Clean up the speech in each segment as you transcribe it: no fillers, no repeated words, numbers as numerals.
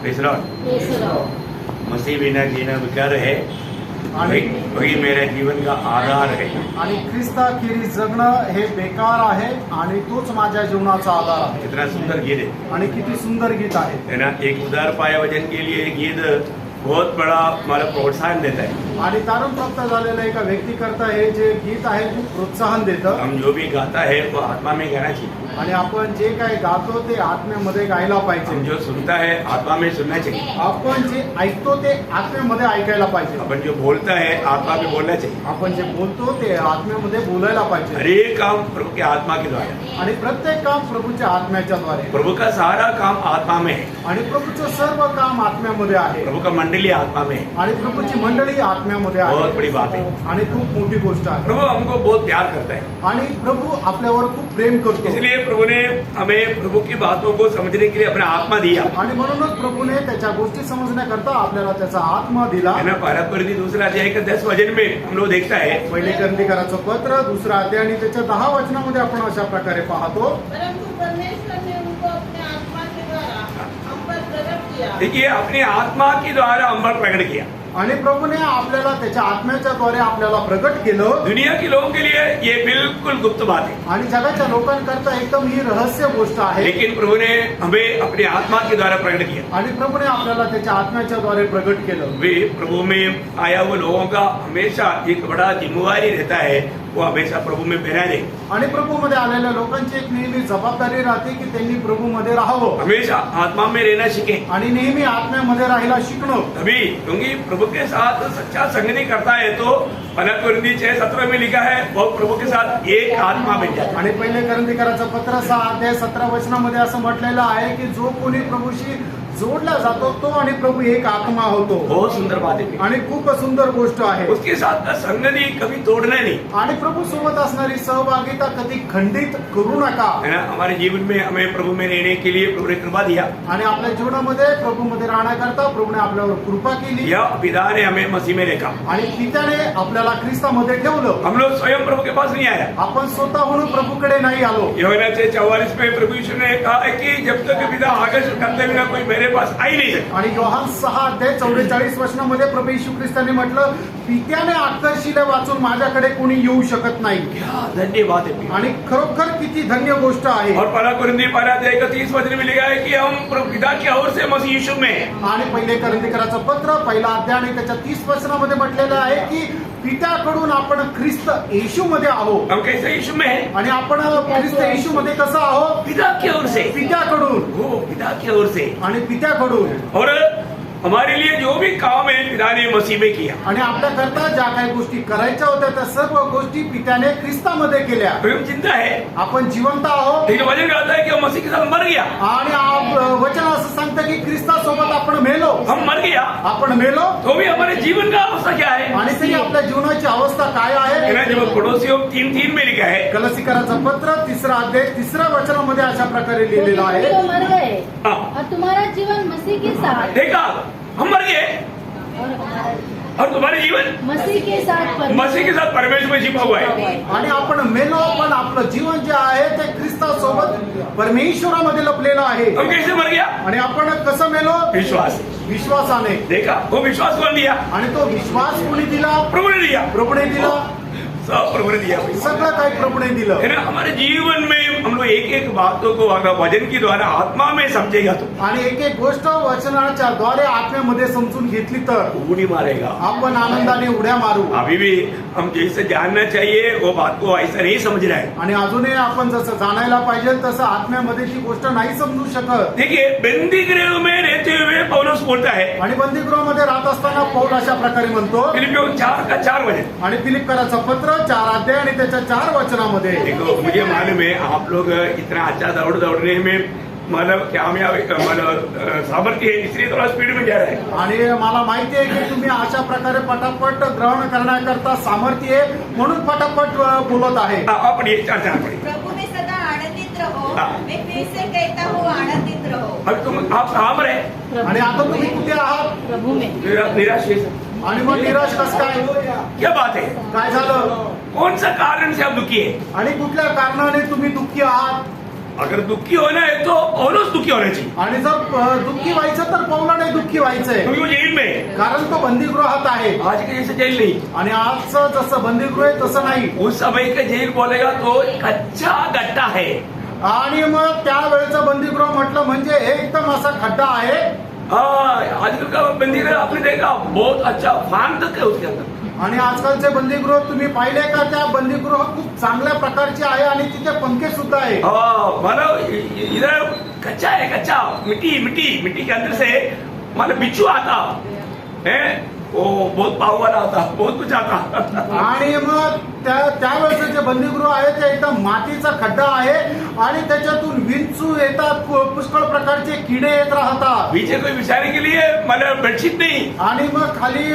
Praise Lord. मसीह बिना जीना बेकार है, वही मेरे जीवन का आधार है। आणि ख्रिस्ताखेरीज जगणं हे बेकार आहे आणि तोच माझ्या जीवनाचा आधार आहे। कितना सुंदर गीत है, आणि किती सुंदर गीत आहे है ना। एक उदार पाया वचन के लिए गीत बहुत बड़ा मला प्रोत्साहन देता है। आणि तारण प्राप्त झालेलं एका व्यक्तीकरता हे जे गीत आहे खूप प्रोत्साहन देतं। हम जो भी गाता है वो आत्मा में गाना चाहिए। आणि आपण जे काही गातो ते आत्म्यामध्ये गायला हम पाहिजे। जो सुनता है आत्मा में सुनना चाहिए। आपण जे ऐकतो ते आत्म्यामध्ये ऐकायला पाहिजे। अपन जो बोलता है आत्मा में बोलना चाहिए। आपण जे बोलतो ते आत्म्यामध्ये बोलायला पाहिजे। हर एक काम प्रभु के आत्मा के द्वारा, आणि प्रत्येक काम प्रभूच्या आत्म्याच्या द्वारे। प्रभु का सारा काम आत्मा में है। आणि प्रभूचं सर्व काम आत्म्यामध्ये आहे। प्रभु का मंडली आत्मा में है। आणि प्रभूची मंडळी आत्म्यामध्ये बहुत आहे। बड़ी बात है। आणि खूप मोठी गोष्ट आहे। प्रभु हमको बहुत प्यार करता है, आणि प्रभू आपल्यावर खूप प्रेम करतो। इसलिए प्रभु ने हमें प्रभु की बातों को समझने के लिए अपना आत्मा दिया, आणि म्हणूनच प्रभूने त्याच्या गोष्टी समजण्याकरता आपल्याला त्याचा आत्मा दिला। है ना। पराक्रमी दूसरा अध्याय के 10 वचन में हम लोग देखता है, पहिले ग्रंथिकाराचं पत्र 2 अध्याय आणि त्याच्या 10 वचनामध्ये आपण अशा प्रकारे पाहतो। परंतु परमेश्वर ने उनको अपने आत्मा के द्वारा हम पर प्रकट किया। देखिए अपनी आत्मा के द्वारा हम पर प्रकट किया। आणि प्रभूने आपल्याला त्याच्या आत्म्याच्या द्वारे आपल्याला प्रकट केलं। दुनिया के लोगों के लिए ये बिल्कुल गुप्त बात है, आणि जगाच्या लोकांकरता एकदम ही रहस्य गोष्ट आहे। लेकिन प्रभु ने हमें अपनी आत्मा के द्वारा प्रकट किया। आणि प्रभूने आपल्याला त्याच्या आत्म्याच्या द्वारे प्रकट केलं। वे प्रभु में आया हुए लोगों का हमेशा एक बड़ा जिम्मेवारी रहता है, वो हमेशा प्रभु में बना रहे। आणि प्रभूमध्ये आलेल्या लोकांची एक नेहमी जबाबदारी राहते की त्यांनी प्रभूमध्ये राहावं हमेशा आत्मा में रहना सीखे। आणि नेहमी आत्म्यामध्ये राहायला शिकणं। तभी क्योंकि प्रभु के साथ सच्चा संग नहीं करता है तो पराक्रमी 6:17 में लिखा है वो प्रभु के साथ एक आत्मा बन जाता है। आणि पहिले ग्रंथिकाराचं पत्र 6 अध्याय 17 वचनामध्ये असं म्हटलेलं आहे की जो कोणी प्रभूशी जोडला जातो तो आणि प्रभू एक आत्मा होतो। बहुत सुंदर बात है आणि खूप सुंदर गोष्ट आहे। उसके साथ का संगति कभी तोड़ना नहीं, आणि प्रभू सोबत असणारी सहभागिता कधी खंडित करू नका। है ना। हमारे जीवन में हमें प्रभु में रहने के लिए प्रभु ने कृपा दिया, आणि आपल्या जीवनामध्ये प्रभूमध्ये राहण्याकरता प्रभूने आपल्यावर कृपा केली। या पिता ने हमें मसीह में रखा। आणि पित्याने आपल्याला ख्रिस्तामध्ये ठेवलं। हम लोग स्वयं प्रभु के पास नहीं आया। आपण स्वतःहून प्रभूकडे नाही आलो। यूहन्ना 6:44 में प्रभु यीशु ने कहा है कि जब तक पिता आदेश करते बिना कोई मेरे पास आ ही नहीं सकता। आणि योहान 6 अध्याय 44 वचनामध्ये प्रभू येशू ख्रिस्ताने म्हटलं पित्याने आकर्षिले वाचून माझ्याकडे कोणी येऊ शकत नाही। क्या धन्यवाद है। आणि खरोखर किती धन्य गोष्ट आहे। और पराक्रमी 12:31 वचन में लिखा है कि हम प्रभु पिता की ओर से मसीह यीशु में। आणि पहिले ग्रंथिकाराचं पत्र 1 अध्याय आणि त्याच्या 30 वचनामध्ये म्हटलेलं आहे की पित्याकडून आपण ख्रिस्त येशूमध्ये आहोत। हम कैसे यीशु में हैं? आणि आपण ख्रिस्त येशूमध्ये कसं आहोत? पिता की ओर से। पित्याकडून। हो, पिता की ओर से। आणि पित्याकडून। और हमारे लिए जो भी काम है पिता ने मसीह में किया। आणि आपल्याकरता ज्या काही गोष्टी करायच्या होत्या त्या सर्व गोष्टी पित्याने ख्रिस्तामध्ये केल्या। हम चिंता है, आपण जिवंत आहोत। लेकिन वचन कहता है कि हम मसीह के साथ मर गया। आणि वचन असं सांगतं की ख्रिस्तासोबत आपण मेलो। हम मर गया आपण मेलो तो भी हमारे जीवन का अवस्था क्या है? आणि तरी आपल्या जीवनाची अवस्था काय आहे? है ना। जब पड़ोसियों 3:3 में लिखा है, कलसीकराचं पत्र 3 अध्याय 3 वचनामध्ये अशा प्रकारे लिहिलेलं आहे। तो मर गए हाँ। और तुम्हारा जीवन मसीह के साथ देखा हम मर गए और और तुम्हारे जीवन मसीह के साथ मसीह के साथ परमेश्वर में छिपा हुआ है। आणि आपण मेलो पण आपलं जीवन जे आहे ते ख्रिस्तासोबत परमेश्वरामध्ये लपलेलं आहे। हम कैसे मर गया? आणि आपण कसं मेलो? विश्वास। विश्वासाने। देखा वो विश्वास कौन दिया? आणि तो विश्वास कोणी दिला? प्रभु ने दिया। प्रभूने दिला। सब प्रभु ने दिया। सगळं काही प्रभूने दिलं। है ना। हमारे जीवन में हम लोग एक एक बातों को अगर वचन के द्वारा आत्मा में समझेगा तो आणि एक एक गोष्ट वचनाच्या द्वारे आत्म्यामध्ये समजून घेतली तर उड़ी मारेगा। आपण आनंदाने उड्या मारू। अभी भी हम जैसे जानना चाहिए वो बात को ऐसा नहीं समझ रहा है। आणि अजूनही आपण जसं जाणायला पाहिजे तसं आत्म्यामध्ये ती गोष्ट नाही समजू शकत। देखिए बंदी गृह में रहते हुए पौलुस बोलता है, आणि बंदीगृहामध्ये राहत असताना पौल अशा प्रकारे म्हणतो। फिलिपियों 4:4 वचन। आणि फिलिप्पियराचं पत्र 4 अध्याय आणि त्याच्या 4 वचनामध्ये देखो मुझे मालूम है आप लोग इतना अच्छा दौड़ने में मतलब कामयाब मतलब सामर्थ्य है, इसलिए थोड़ा स्पीड में जा रहा है। आणि मला माहिती आहे की तुम्ही अशा प्रकारे पटापट ग्रहण करण्याकरता सामर्थ्य आहे म्हणून पटापट बोलत आहे। आपण ये 4:4 पढ़िए। प्रभु में सदा आनंदित रहो। हाँ। मैं फिर से कहता हूँ आनंदित रहो। अब तुम आप कहाँ पर है? आणि आता तुम्ही कुठे आहात? प्रभु में। निराश है। आणि मग निराश कसं काय? क्या बात है? काय झालं? कौन सा कारण से आप दुखी है? आणि कुठल्या कारणाने तुम्ही दुःखी आहात? अगर दुखी होना है तो पौलुस दुखी दुखी होना चाहिए, आणि जर दुःखी व्हायचं तर पौलाने दुःखी व्हायचंय, क्योंकि वो जेल में है। कारण तो बंदीगृहात आहे. आज के जैसे जेल नहीं, आणि आजचं जसं बंदीगृह आहे तसं नाही. उस समय का जेल बोलेगा तो कच्चा गड्ढा है। आणि मग त्यावेळेचं बंदीगृह म्हटलं म्हणजे एकदम असा खड्डा आहे. आजकल का बंदीगृह आपने देखा बहुत अच्छा फैन तक है उसके अंदर। आणि आजकालचे बंदीगृह तुम्ही पाहिले का? त्या बंदीगृह खूप चांगल्या प्रकारचे आहे आणि तिथे पंखे सुद्धा आहे. मतलब इधर कच्चा है, कच्चा मिट्टी मिट्टी मिट्टी के अंदर से मतलब बिच्छू आता है, वो बहुत पाव वाला होता, बहुत कुछ आता। आणि मग त्यावेळेचं जे बंदीगृह आहे ते एकदम मातीचा खड्डा आहे आणि त्याच्यातून विंचू येतात, पुष्कळ प्रकारचे किडे येत राहतात. पीछे कोई बिछाने के लिए मतलब बेडशीट नहीं, आणि मग खाली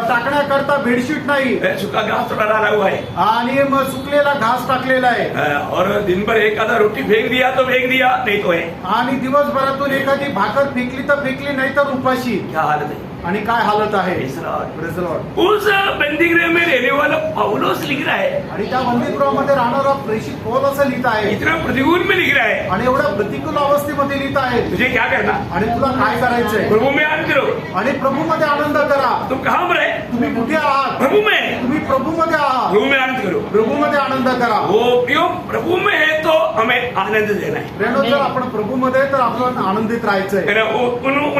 टाकण्याकरता बेडशीट नाही, सूखा घास थोड़ा डाला हुआ है, आणि मग सुकलेला घास टाकलेला आहे. और दिन भर एक आधा रोटी फेंक दिया तो फेंक दिया, नहीं तो है। आणि दिवसभरातून एखादी भाकर फेकली तर फेकली, नाही तर उपाशी. क्या हालत है? आणि काय हालत आहे. Praise the Lord. Praise the Lord. उस बंदीगृह में रहने वाला पौलुस लिख रहा है, आणि त्या बंदीगृहामध्ये राहणारा प्रेषित पौल असं लिहित आहे इतना प्रतिकूल में लिख रहा है, आणि एवढ्या प्रतिकूल अवस्थेमध्ये लिहित आहे. तुझे क्या करना? आणि तुला काय करायचंय? प्रभु में आनंद करो। आणि प्रभूमध्ये आनंद करा. तुम कहाँ पर है? तुम्ही कुठे आहात? प्रभु में। तुम्ही प्रभूमध्ये आहात. प्रभु में आनंद करो। प्रभूमध्ये आनंद करा. वो प्रियो प्रभु में है तो हमें आनंद देना है। प्रेरणो, जर आपण प्रभूमध्ये तर आपण आनंदित राहायचंय. है ना?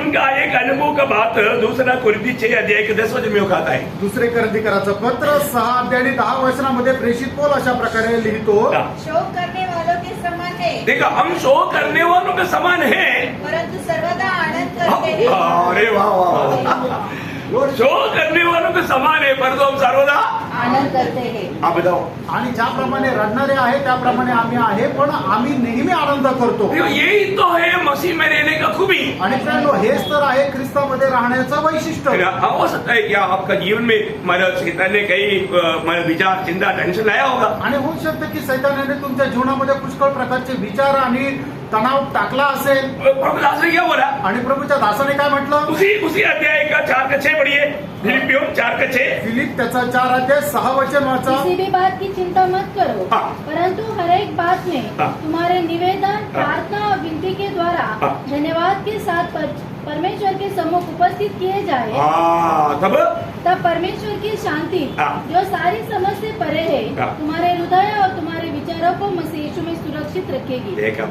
उनका एक अनुभव का बात दूसरा कुरिन्थी 6 अध्याय के 10 वचन में उठाता है। दुसरे करंथीकराचं पत्र 6 अध्याय 10 वचनामध्ये प्रेषित पौल अशा प्रकारे लिहितो. शोक करने वालों के समान है, देखा, हम शोक करने वालों के समान है, परंतु सर्वदा आनंद करते हैं. अरे वाह वाह वाह। शोक करने वालों के समान है, परंतु हम सर्वदा आनंद करते हैं. आप बताओ। आणि ज्याप्रमाणे रडणारे आहे त्याप्रमाणे आम्ही आहे, पण आम्ही नेहमी आनंद करतो. प्रियो, यही तो है मसीह में रहने का खूबी। आणि प्रेरणो, हेच तर आहे ख्रिस्तामध्ये राहण्याचं वैशिष्ट्य. हो सकता है कि आपका जीवन में मतलब शैतान ने कई मतलब विचार, चिंता, टेंशन लाया होगा, आणि होऊ शकतं की सैतानाने तुमच्या जीवनामध्ये पुष्कळ प्रकारचे विचार आणि तणाव टाकला असेल. प्रभु दास ने क्या बोला? आणि प्रभूच्या दासाने काय म्हटलं? उसी अध्याय का 4 का 6 पढ़िए, फिलिपियों 4 का 6। फिलिप त्याचा 4 अध्याय 6 वचन वाचा. किसी भी बात की चिंता मत करो, हाँ। परंतु हर एक बात में हाँ। तुम्हारे निवेदन, प्रार्थना और विनती के द्वारा हाँ। धन्यवाद के साथ परमेश्वर के सम्मुख उपस्थित किए जाए, तब परमेश्वर की शांति हाँ। जो सारी समझ से परे है, हाँ। तुम्हारे हृदय और तुम्हारे विचारों को मसीह यीशु में सुरक्षित रखेगी. देखा,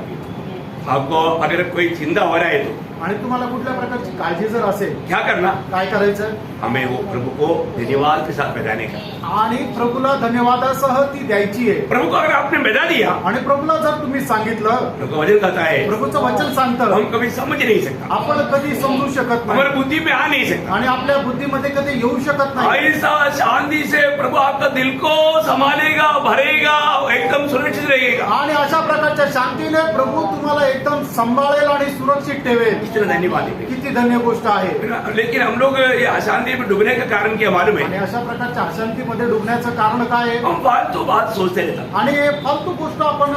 आपको अगर कोई चिंता हो रहा है तो आणि तुम्हाला कुठल्या प्रकारची काळजी जर असेल, क्या करना? काय करायचं? हमें वो प्रभु को धन्यवाद के साथ बजाने का। आणि प्रभूला धन्यवादासह ती द्यायची आहे. प्रभु को अगर आपने बजा दिया, आणि प्रभूला जर तुम्ही सांगितलं, प्रभु का वचन कहता है प्रभूचं वचन सांगतं, हम कभी समझ नहीं सकता, आपण कधी समजू शकत नाही हमारी बुद्धि में आ नहीं सकता। आणि आपल्या बुद्धीमध्ये कधी येऊ शकत नाही. ऐसा शांति से प्रभु आपका दिल को संभालेगा, भरेगा, एकदम सुरक्षित रहेगा। आणि अशा प्रकारच्या शांतीने प्रभू तुम्हाला एकदम सांभाळेल आणि सुरक्षित ठेवेल. इतना धन्यवाद है। किती धन्य गोष्ट आहे. लेकिन हम लोग ये अशांति में डूबने का कारण क्या मालूम आणि है? अशा प्रकारच्या अशांतीमध्ये डुबण्याचं कारण काय आहे? हम फालतू बात सोचते रहता, आणि फालतू गोष्ट आपण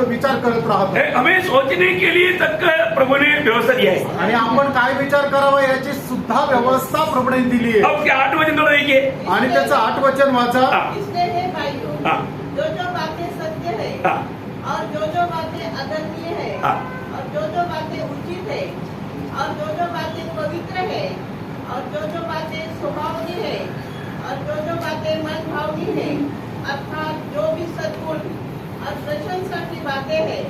विचार करत राहतो. हमें सोचने के लिए तक प्रभु ने व्यवस्था दिया है। आणि आपण काय विचार करावा याची सुद्धा व्यवस्था प्रभूने दिली आहे. अब क्या 8 वचन थोड़ा देखिए। आणि त्याचं 8 वचन वाचा. इसलिए हे भाइयों, हाँ। जो बातें सत्य है हाँ। और जो बातें आदरणीय है हाँ। और जो बातें उचित है और जो बातें पवित्र है और जो बातें स्वभावनी है और जो बातें मन भावनी है, अर्थात जो भी सद्गुण और प्रशंसा की बातें हैं,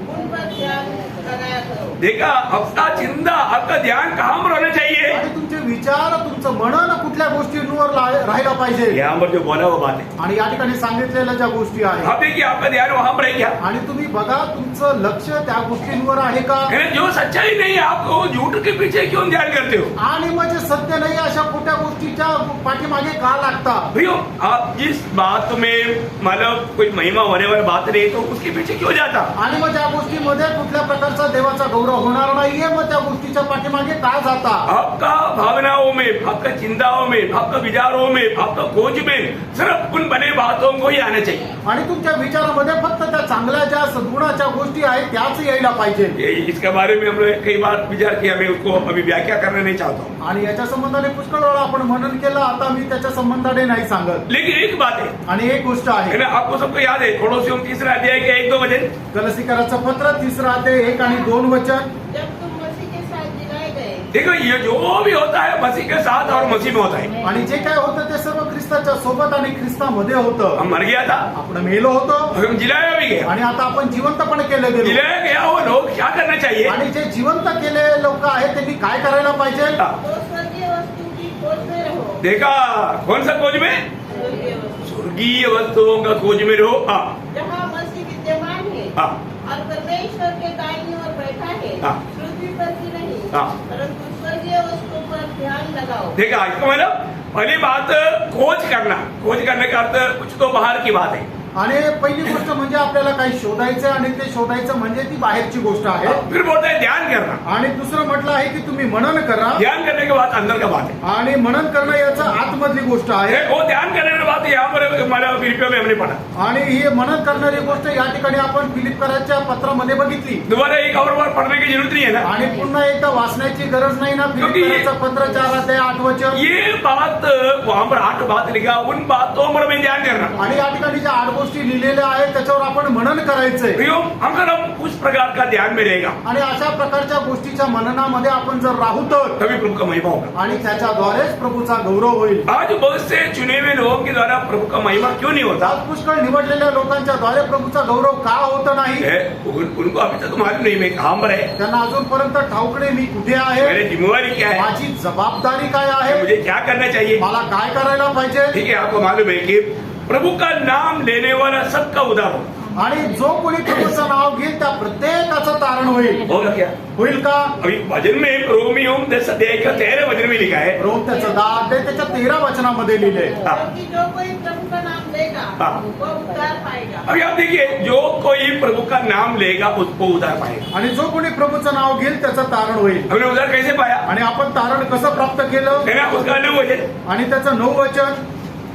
उन पर ध्यान लगाया करो. देखा, आपका चिंता, आपका ध्यान कहाँ पर होना चाहिए? आणि तुमचे विचार, तुमचं मनन कुठल्या गोष्टींवर राहायला पाहिजे. यहाँ पर जो बोला वो बात है, आणि या ठिकाणी सांगितलेल्या ज्या गोष्टी आहेत, आप देखिए आपका ध्यान वहाँ पर है क्या? आणि तुम्ही बघा तुमचं लक्ष त्या गोष्टींवर आहे का? जो सच्चाई नहीं है, आपको झूठ के पीछे क्यों ध्यान करते हो? आणि मग जे सत्य नाही अशा खोट्या गोष्टीच्या पाठीमागे का लागता? भैया, आप जिस बात में मतलब कोई महिमा होने वाली बात नहीं तो उसके पीछे क्यों जाता? आणि मग त्या गोष्टीमध्ये कुठल्या प्रकारचा देवाचा गौरव होणार नाहीये, मग त्या गोष्टीच्या पाठीमागे का जाता? आपका भाव भावनाओं में, आपका चिंताओं में, आपका विचारों में, आपका खोज में सिर्फ उन बने बातों को ही आना चाहिए। आणि तुमच्या विचारामध्ये फक्त त्या चांगल्या ज्या सद्गुणाच्या गोष्टी आहेत त्याच यायला पाहिजे। इसके बारे में हमने कई बार विचार किया, मैं उसको अभी व्याख्या करना नहीं चाहता हूँ। आणि याच्या संबंधाने पुष्कळ वेळा आपण मनन केलं, आता मी त्याच्या संबंधाने नाही सांगत। लेकिन एक बात है, आणि एक गोष्ट है आहे, ना, आपको सबको याद है, कोलोसियों 3 अध्याय के 1-2 वचन। कलसीकराचं पत्र 3 अध्याय 1 आणि 2 वचन। जब तुम मसीह के साथ जिलाए गए देखो, ये जो भी होता है मसीह के साथ और मसीह में होता है। आणि जे काय होतं ते सर्व ख्रिस्ताच्या सोबत आणि ख्रिस्तामध्ये होतं। हम मर गया था, आपण मेलो होतो हम जिलाया भी गया। आणि आता आपण जिवंतपणे केले गेलो। जिलाया गया वो लोग क्या करना चाहिए? आणि जे जिवंत केलेले लोक आहेत त्यांनी काय करायला पाहिजे? तो स्वर्गीय वस्तु की खोज में रहो। देखा, कौन सा खोज में? स्वर्गीय वस्तु, स्वर्गीय वस्तुओं का खोज में रहो। जहाँ मसीह विद्यमान है हाँ। और परमेश्वर के दाहिनी ओर बैठा है, हाँ। पृथ्वी पर की नहीं, हाँ। परंतु स्वर्गीय वस्तु पर ध्यान लगाओ। देखा, इसका मतलब पहली बात खोज करना। खोज करने का अर्थ कुछ तो बाहर की बात है। आणि पहिली गोष्ट म्हणजे आपल्याला काही शोधायचं आणि ते शोधायचं म्हणजे ती बाहेरची गोष्ट आहे। फिर बोलता है ध्यान करना। आणि दुसरं म्हटलं आहे की तुम्ही मनन करा। ध्यान करने के बाद अंदर का बात है। आणि मनन करणं याचं आतमधली गोष्ट आहे। वो ध्यान करने की बात यहाँ पर हमारा फिलिपियों में हमने पढ़ा। आणि ही मनन करणारी गोष्ट या ठिकाणी आपण फिलिपकरांच्या पत्रामध्ये बघितली। दोबारा एक और बार पढ़ने की जरूरत नहीं है ना। आणि पुन्हा एकदा वाचण्याची गरज नाही ना। फिलिपकरांचं पत्र 4 अध्याय 8 वचन। ये बात वहां पर 8 बात लिखा, उन बातों पर मैं ध्यान करना। आणि या ठिकाणी ज्या 8 गोष्टी लिहिलेल्या आहेत त्याच्यावर आपण मनन करायचंय। प्रियो, अगर हम उस प्रकार का ध्यान में रहेगा, आणि अशा प्रकारच्या गोष्टीच्या मननामध्ये आपण जर राहू तर तभी प्रभु का महिमा होगा। आणि त्याच्याद्वारेच प्रभूचा गौरव होईल। आज बहुत से चुने हुए लोगों के द्वारा प्रभु का महिमा क्यों नहीं होता? आज पुष्कळ निवडलेल्या लोकांच्या द्वारे प्रभूचा गौरव का होत नाही? उनको अभी तक मालूम नहीं मैं कहां पर है, त्यांना अजूनपर्यंत ठाऊक नाही मी कुठे आहे, मेरी जिम्मेवारी क्या है, माझी जबाबदारी काय आहे, मुझे क्या करना चाहिए। मला काय करायला पाहिजे। ठीक है, आपको मालूम है कि प्रभु का नाम लेने वाला सबका उद्धार हो। आणि जो कोणी प्रभूचं नाव घेईल त्या प्रत्येकाचं तारण होईल। होगा क्या? होईल का? अभी भजन में रोमियो 10 अध्याय का 13 वचन में लिखा है, रोम त्याचं 10 अध्याय त्याच्या 13 वचनामध्ये लिहिले। क्योंकि जो कोई प्रभु का नाम लेगा हाँ। वो उद्धार पाएगा। अभी आप देखिए, जो कोई प्रभु का नाम लेगा उसको उद्धार पाएगा। आणि जो कोणी प्रभूचं नाव घेईल त्याचं तारण होईल। हमने उद्धार कैसे पाया? आणि आपण तारण कसं प्राप्त केलं? है ना, उसका 9 वचन। आणि त्याचं 9 वचन।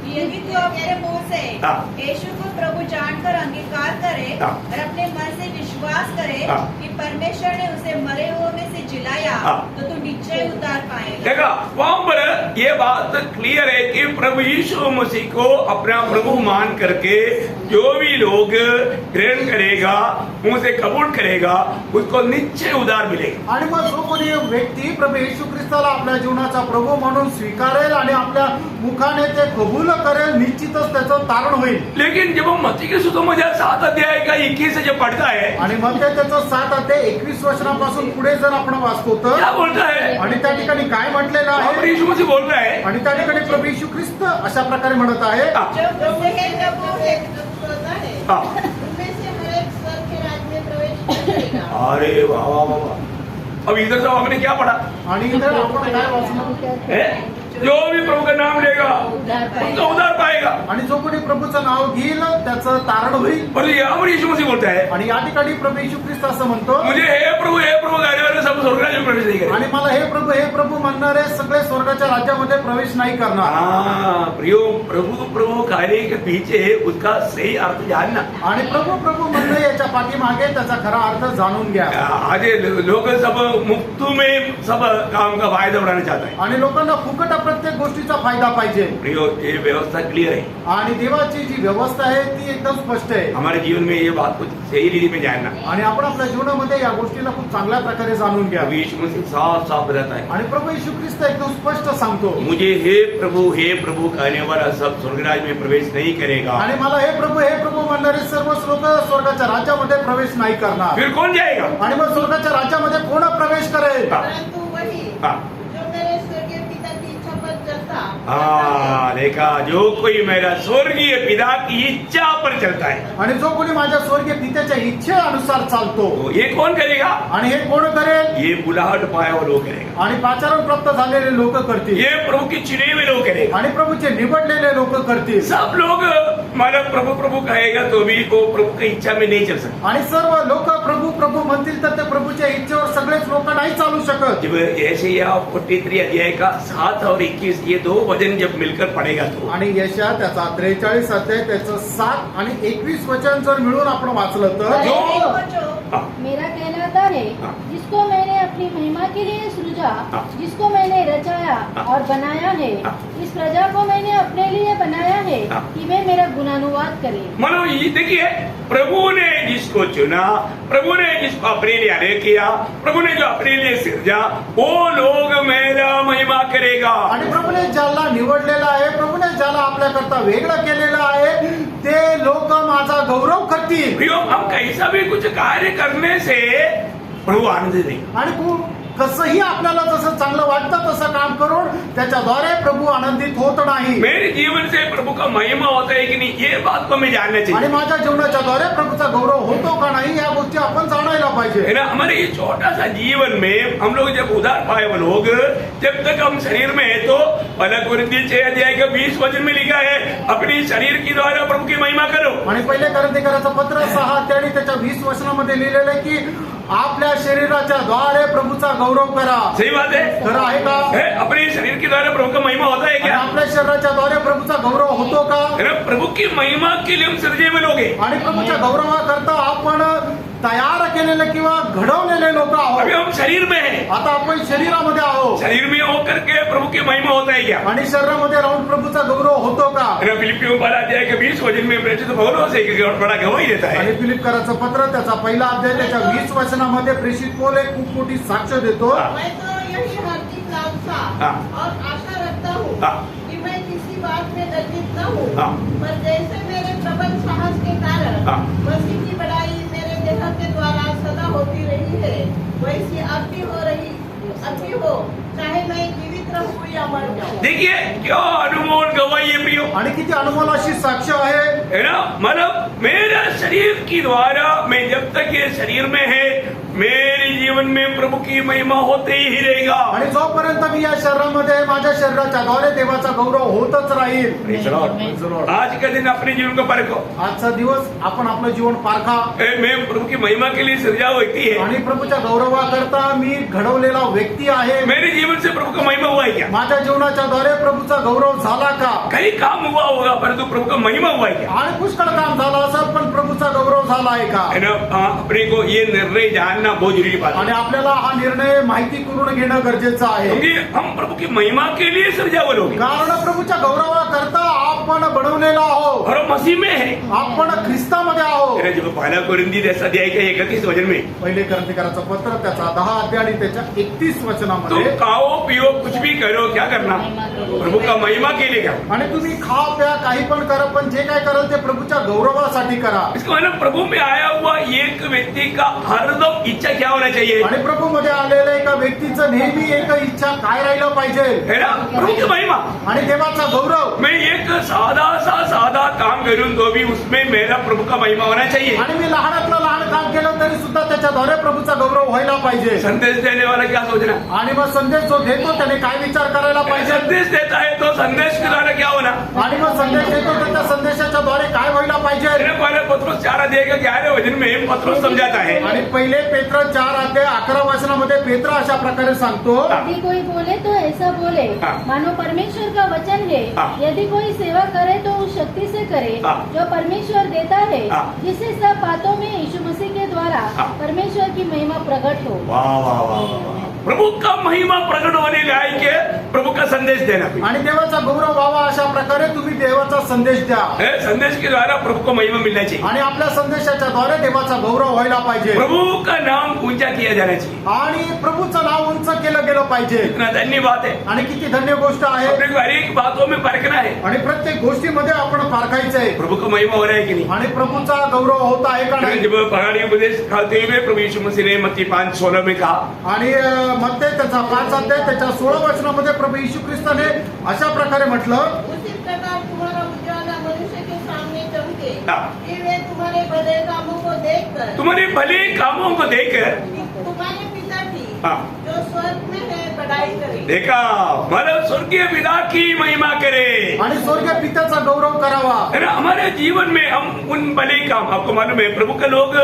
यदि तू अपने मुंह से हाँ। यीशु को प्रभु जानकर अंगीकार करे हाँ। और अपने मन से विश्वास करे हाँ। कि परमेश्वर ने उसे मरे हुए में से जिलाया, हाँ। तो तू निश्चय उद्धार पाएगा। देखा, वहां पर ये बात क्लियर है कि प्रभु यीशु मसीह को अपना प्रभु मान करके जो भी लोग ग्रहण करेगा, मुंह से कबूल करेगा, उसको निश्चय उद्धार मिलेगा। आणि मग जो कोणी व्यक्ती प्रभू येशू ख्रिस्ताला आपल्या जीवनाचा प्रभू म्हणून स्वीकारेल आणि आपल्या मुखाने ते कबूल करेल, निश्चितच त्याचं तारण होईल। लेकिन जब हम मत्ती के सुसमाचार 7 अध्याय का 21 से जब पढ़ता है, आणि मग ते त्याचं 7 अध्याय 21 वचनापासून पुढे जर आपण वाचतो क्या तर बोलता है? आणि त्या ठिकाणी काय म्हटलेलं वहां पर आहे? यीशु मसीह बोल रहा है, आणि त्या ठिकाणी प्रभू येशू ख्रिस्त अशा प्रकारे म्हणत आहे, जो मुझे प्रभु से होता है हाँ। उनमें से हर एक स्वर्ग के राज्य में प्रवेश करेगा। अरे वाह वाह वाह वाह। अब इधर सब हमने क्या पढ़ा आणि इतर आपण काय वाचलं? है? जो भी प्रभु का नाम लेगा उसका उद्धार पाएगा। आणि जो कोणी प्रभूचं नाव घेईल त्याचं तारण होईल। और यहाँ पर यीशु मसीह बोलता है, आणि या ठिकाणी प्रभू येशू ख्रिस्त असं म्हणतो, मुझे हे प्रभु कहने वाले सब स्वर्ग राज्य में प्रवेश नहीं करेंगे। आणि मला हे प्रभू म्हणणारे सगळे स्वर्गाच्या राज्यामध्ये प्रवेश नाही करणार। हाँ प्रियो, प्रभु प्रभु कहने के पीछे उसका सही अर्थ जानना। आणि प्रभू प्रभू म्हणणं याच्या पाठीमागे त्याचा खरा अर्थ जाणून घ्या। आज लोग सब मुफ्त में सब काम का फायदा उठाना चाहता है। आणि लोकांना फुकट प्रत्येक गोष्टीचा फायदा पाहिजे। प्रियो, ये व्यवस्था क्लियर है। आणि देवाची जी व्यवस्था आहे ती एकदम स्पष्ट आहे। हमारे जीवन में ये बात कुछ सही रीति में जानना। आणि आपण आपल्या जीवनामध्ये या गोष्टीला खूप चांगल्या प्रकारे जाणून घ्या। प्रभु यीशु मसीह साफ साफ बताता है, आणि प्रभू येशू ख्रिस्त एकदम स्पष्ट सांगतो, मुझे हे प्रभु कहने वाला सब स्वर्गराज में प्रवेश नहीं करेगा। आणि मला हे प्रभू म्हणणारे सर्व लोक स्वर्गाच्या राज्यामध्ये प्रवेश नाही करणार। फिर कौन जाएगा? आणि मग स्वर्गाच्या राज्यामध्ये कोण प्रवेश करेल? हाँ। परंतु वही हाँ। जो मेरे स्वर्गीय पिता की इच्छा पर चलता हाँ, देखा जो कोई मेरा स्वर्गीय पिता की इच्छा पर चलता है आणि जो कोणी माझ्या स्वर्गीय पित्याच्या इच्छेनुसार चालतो तो ये कौन करेगा? आणि हे कोण करेल? ये बुलाहट पाया हुआ लोग करेगा, आणि पाचारण प्राप्त झालेले लोक करतील ये प्रभु की चुने हुए लोग करेगा। आणि प्रभूचे निवडलेले लोक करतील सब लोग मतलब प्रभु प्रभु कहेगा तो भी वो प्रभु की इच्छा में नहीं चल सकता। आणि सर्व लोक प्रभू प्रभू म्हणतील तर ते प्रभूच्या इच्छेवर सगळेच लोक नाही चालू शकत। जब यशायाह 43 अध्याय का 7 और 21 ये दो वचन जब मिलकर पढ़ेगा तो आणि यशा त्याचा 43 अध्याय त्याचं 7 आणि 21 वचन जर मिळून आपण वाचलं तर जो जो मेरा कहलाता है जिसको मैंने अपनी महिमा के लिए सृजा, जिसको मैंने रचाया और बनाया है, इस प्रजा को मैंने अपने लिए बनाया है कि वे मेरा गुणानुवाद करे। मानो ये देखिए, प्रभु ने जिसको चुना, प्रभु ने जिसको अपने लिए आदेश किया, प्रभु ने जो अपने लिए सृजा, वो लोग मेरा महिमा करेगा। आणि प्रभूने ज्याला निवडलेला आहे, प्रभूने ज्याला आपल्याकरता वेगळं केलेलं आहे, ते लोक माझा गौरव करतील। प्रियो, हम कैसा भी कुछ कार्य करने से प्रभु आनंदित नहीं। आणि कसंही आपल्याला जसं चांगलं वाटतं तसं काम करून त्याच्याद्वारे प्रभू आनंदित होत नाही। मेरे जीवन से प्रभु का महिमा होता है कि नहीं, ये बात को हमें जानना आणि चाहिए। माझ्या जीवनाच्या द्वारे प्रभूचा गौरव होतो का नाही या गोष्टी आपण जाणायला पाहिजे। है ना, हमारे ये छोटा सा जीवन में हम लोग जब उधार पाए वो लोग, जब तक हम शरीर में है तो अलग वृद्धि 6 अध्याय का 20 वचन में लिखा है, अपनी शरीर की द्वारा प्रभु की महिमा करो। आणि पहिले करंथीकराचं पत्र 6 अध्याय त्याच्या 20 वचनामध्ये लिहिलेलं आहे की आपल्या शरीराच्या द्वारे प्रभूचा गौरव करा। सही बात है, खरं आहे का? है, अपने शरीर के द्वारा प्रभु का महिमा होता है आणि क्या? आपल्या शरीराच्या द्वारे प्रभूचा गौरव होतो का? है ना, प्रभु की महिमा के लिए हम सृजे हुए लोग हैं। आणि प्रभूच्या गौरवाकरता आपण तयार केलेले किंवा घडवलेले लोक अभी आहोत। हम शरीर में हैं, आता आपण शरीरामध्ये आहोत शरीर में होकर के प्रभु की महिमा होता है क्या? आणि शरीरामध्ये राहून प्रभूचा गौरव होतो का? है ना, फिलिपियों 12 अध्याय के 20 वचन में प्रेरित पौलुस एक बड़ा गवाही देता है। आणि फिलिपकराचं पत्र त्याचा पहिला अध्याय त्याच्या 20 वचनामध्ये प्रेषित पौल एक खूप मोठी साक्ष देतो। मैं तो यही हार्दिक लालसा हाँ। और आशा रखता हूँ हाँ। कि मैं किसी बात में लज्जित न हूँ, हाँ। पर जैसे मेरे प्रबल साहस के कारण हाँ। मसीह की बड़ाई मेरे देह के द्वारा सदा होती रही है, वैसी अब भी हो, चाहे मैं जीवित रहूं या मर जाऊं। देखिए क्या अनुभव गवाही है प्रियो, आणि किती अनमोल अशी साक्ष आहे। है ना, मतलब मेरा शरीर की द्वारा मैं जब तक ये शरीर में है, मेरे जीवन में प्रभु की महिमा होते ही रहेगा। आणि जोपर्यंत मी या शरीरामध्ये माझ्या शरीराच्या द्वारे देवाचा गौरव होतच राहील। Praise the Lord. आज का दिन अपने जीवन को परखो। आजचा दिवस आपण आपलं जीवन पारखा। मैं प्रभु की महिमा के लिए सृजा व्यक्ति है, आणि प्रभूच्या गौरवाकरता मी घडवलेला व्यक्ती आहे। मेरे जीवन से प्रभु का महिमा हुआ है क्या? माझ्या जीवनाच्या द्वारे प्रभूचा गौरव झाला का? कहीं काम हुआ होगा परंतु प्रभु का महिमा हुआ है क्या? आणि पुष्कळ काम झालं असेल पण प्रभूचा गौरव झाला आहे का? है ना, अपने को ये निर्णय जानना बहुत जरूरी बात है, आणि आपल्याला हा निर्णय माहिती करून घेणं गरजेचं आहे। क्योंकि हम प्रभु की महिमा के लिए सृजा हुए लोग हैं कारण प्रभूच्या गौरवाकरता आपण बनवलेला आहोत। और हम मसीह में है। आपण ख्रिस्तामध्ये आहोत। जब पहला कोरिंथी 10 अध्याय के 31 वचन में, पहिले करंथीकराचं पत्र त्याचा 10 अध्याय आणि त्याच्या 31 तुम वचनामध्ये खाओ पियो कुछ भी करो, क्या करना? प्रभु का महिमा के लिए करो। आणि तुम्ही खा प्या काही पण करा पण जे काय कराल ते प्रभूच्या गौरवासाठी करा। इसका मतलब प्रभु में आया हुआ एक व्यक्ति का हरदम इच्छा क्या होना चाहिए? आणि प्रभू मध्ये आलेल्या एका व्यक्तीचं नेहमी एक इच्छा काय राहिलं पाहिजे? है ना, प्रभु की महिमा। आणि देवाचा गौरव। मैं एक साधा काम करूं तो भी उसमें मेरा प्रभु का महिमा होना चाहिए। आणि मी लहानातलं लहान काम केलं तरी सुद्धा त्याच्याद्वारे प्रभूचा गौरव व्हायला पाहिजे। संदेश देने वाला क्या सोचना? आणि मग संदेश जो देतो त्याने काय विचार करायला पाहिजे? संदेश देता है तो संदेश के द्वारा क्या होना? आणि मग संदेश देतो तर त्या संदेशाच्या द्वारे काय व्हायला पाहिजे? पहले पत्रोस 4 अध्याय का 11 वचन में पत्रोस समझाता है। आणि पहिले पेत्र 4 अध्याय 11 वचनामध्ये पेत्र अशा प्रकारे सांगतो, यदि कोई बोले तो ऐसा बोले हाँ। मानो परमेश्वर का वचन है। हाँ। यदि कोई सेवा करे तो उस शक्ति से करे हाँ। जो परमेश्वर देता है, हाँ। जिससे सब बातों में यीशु मसीह के द्वारा हाँ। परमेश्वर की महिमा प्रकट हो। वाह वाह वाह वाह। प्रभु का महिमा प्रकट होने लायक है प्रभु का संदेश देना। आणि देवाचा गौरव व्हावा अशा प्रकारे तुम्ही देवाचा संदेश द्या। संदेश के द्वारा प्रभु को महिमा मिलना चाहिए। आणि आपल्या संदेशाच्या द्वारे देवाचा गौरव व्हायला पाहिजे। प्रभु का नाम ऊंचा किया जाना चाहिए। आणि प्रभूचं नाव उंच केलं गेलं पाहिजे। इतना धन्य बात है। आणि किती धन्य गोष्ट आहे। अपने को हर एक बातों में परखना है। आणि प्रत्येक गोष्टीमध्ये आपण पारखायचं आहे। प्रभु का महिमा हो रहा है कि नहीं? आणि प्रभूचा गौरव होत आहे का नाही? जब पहाड़ी उपदेश खाते हुए प्रभु यीशु मसीह ने मत्ती 5:16 में कहा, आणि मत्ते त्याचा 5 अध्याय त्याच्या 16 वचनामध्ये प्रभू येशू ख्रिस्ताने अशा प्रकारे म्हटलं, उसी प्रकार तुम्हारा उजाला मनुष्य के सामने चमके हाँ। कि वे तुम्हारे भले कामों को देखकर तुम्हारे भले कामों को देखकर तुम्हारे पिता की हाँ। जो स्वर्ग में है बड़ाई करे। देखा, मतलब स्वर्गीय पिता की महिमा करे, आणि स्वर्गीय पित्याचा गौरव करावा। है ना। हमारे जीवन में हम उन भले काम, आपको मालूम है प्रभु के लोग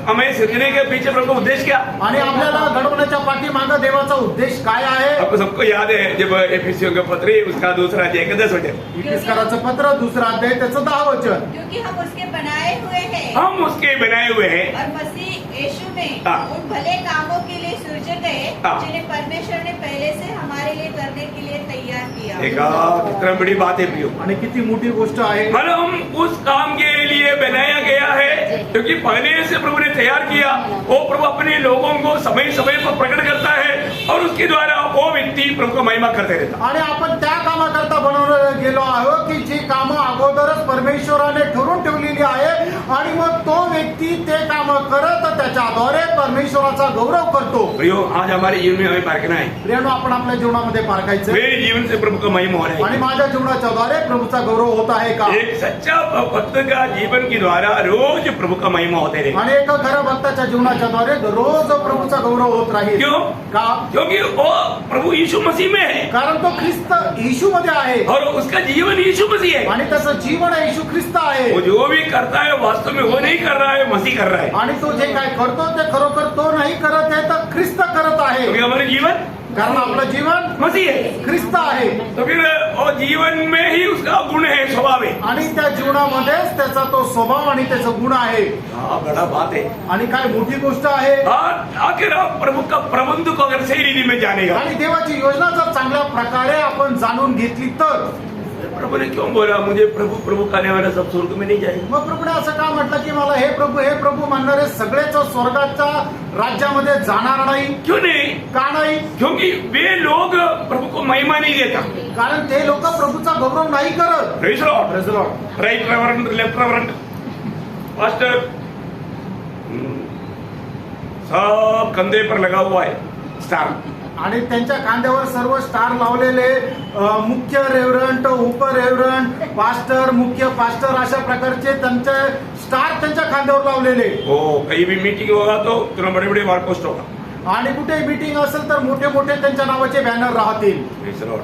हमें सृजने के पीछे प्रभु का उद्देश्य क्या, आणि आपल्याला घडवण्याच्या पाठीमागे देवाचा उद्देश काय आहे? आपको सबको याद है जब एफिसियों के पत्र उसका दूसरा अध्याय का 10 वचन, इफिसकाराचं पत्र 2 अध्याय त्याचं 10 वचन, क्योंकि हम उसके बनाए हुए हैं हम उसके बनाए हुए हैं और मसीह यीशु में हाँ। उन भले कामों के लिए सृजे गए हाँ। जिन्हें परमेश्वर ने पहले से हमारे लिए करने के लिए तैयार किया। देखा कितना बड़ी बात है प्रियो, आणि किती मोठी गोष्ट आहे। मतलब हम उस काम के लिए बनाया गया है क्योंकि पहले से प्रभु ने तैयार किया। वो प्रभु अपने लोगों को समय समय पर प्रकट करता है और उसके द्वारा वो व्यक्ति प्रभु को महिमा करते रहता। आणि आपण त्या कामाकरता बनवलं गेलो आहोत की जी कामं अगोदरच परमेश्वराने ठरवून ठेवलेली आहे आणि मग तो व्यक्ती ते काम करत त्याच्याद्वारे परमेश्वराचा गौरव करतो। प्रियो, आज हमारे जीवन में हमें पारखना है, प्रियानो, आपण आपल्या जीवनामध्ये पारखायचं मेरे जीवन से प्रभु का महिमा हो रहा आणि है। माझ्या जीवनाच्या द्वारे प्रभूचा गौरव होत आहे का? एक सच्चा भक्त का जीवन के द्वारा रोज प्रभु का महिमा होते रहे। आणि एका खऱ्या भक्ताच्या जीवनाच्या द्वारे रोज प्रभूचा गौरव होत राहील। क्यों? का? क्योंकि वो प्रभु यीशु मसीह में है कारण तो ख्रिस्त येशू मध्ये आहे और उसका जीवन यीशु मसीह है। आणि त्याचं जीवन येशू ख्रिस्त आहे वो जो भी करता है वास्तव में वो नहीं कर रहा है, मसीह कर रहा है। आणि तो जे काय करतो ते खरोखर तो नाही करत आहे तर ख्रिस्त करत आहे। क्योंकि हमारे जीवन कारण आपलं जीवन मसीह है, ख्रिस्त आहे तो फिर वो जीवन में ही उसका गुण है, स्वभाव है। आणि त्या जीवनामध्येच त्याचा तो स्वभाव आणि त्याचं गुण आहे। हाँ, बड़ा बात है। आणि काय मोठी गोष्ट आहे। आखिर आप प्रभु का प्रबंध को अगर सही रीति में जानेगा, आणि देवाची योजना जर चांगल्या प्रकारे आपण जाणून घेतली तर प्रभु ने क्यों बोला मुझे प्रभु प्रभु कहने वाला सब स्वर्ग में नहीं जाएगा? मग प्रभूने असं का म्हटलं की मला हे प्रभू म्हणणारे सगळेच स्वर्गाच्या राज्यामध्ये जाणार नाही? क्यों नहीं? का नाही? क्योंकि वे लोग प्रभु को महिमा नहीं देता। कारण ते लोक प्रभूचा गौरव नाही करत। Praise the Lord. Praise the Lord. Right reverend, left reverend, pastor, सब कंधे पर लगा हुआ है स्टार। आणि त्यांच्या खांद्यावर सर्व स्टार लावलेले मुख्य रेव्हरंट, उप रेव्हरंट, पास्टर, मुख्य पास्टर अशा प्रकारचे त्यांचे स्टार त्यांच्या खांद्यावर लावलेले। ओ, कहीं भी मीटिंग होगा तो तुरंत बड़े बड़े वार पोस्ट होगा। आणि कुठे मीटिंग असेल तर मोठे मोठे त्यांच्या नावाचे बॅनर राहतील। Praise the Lord.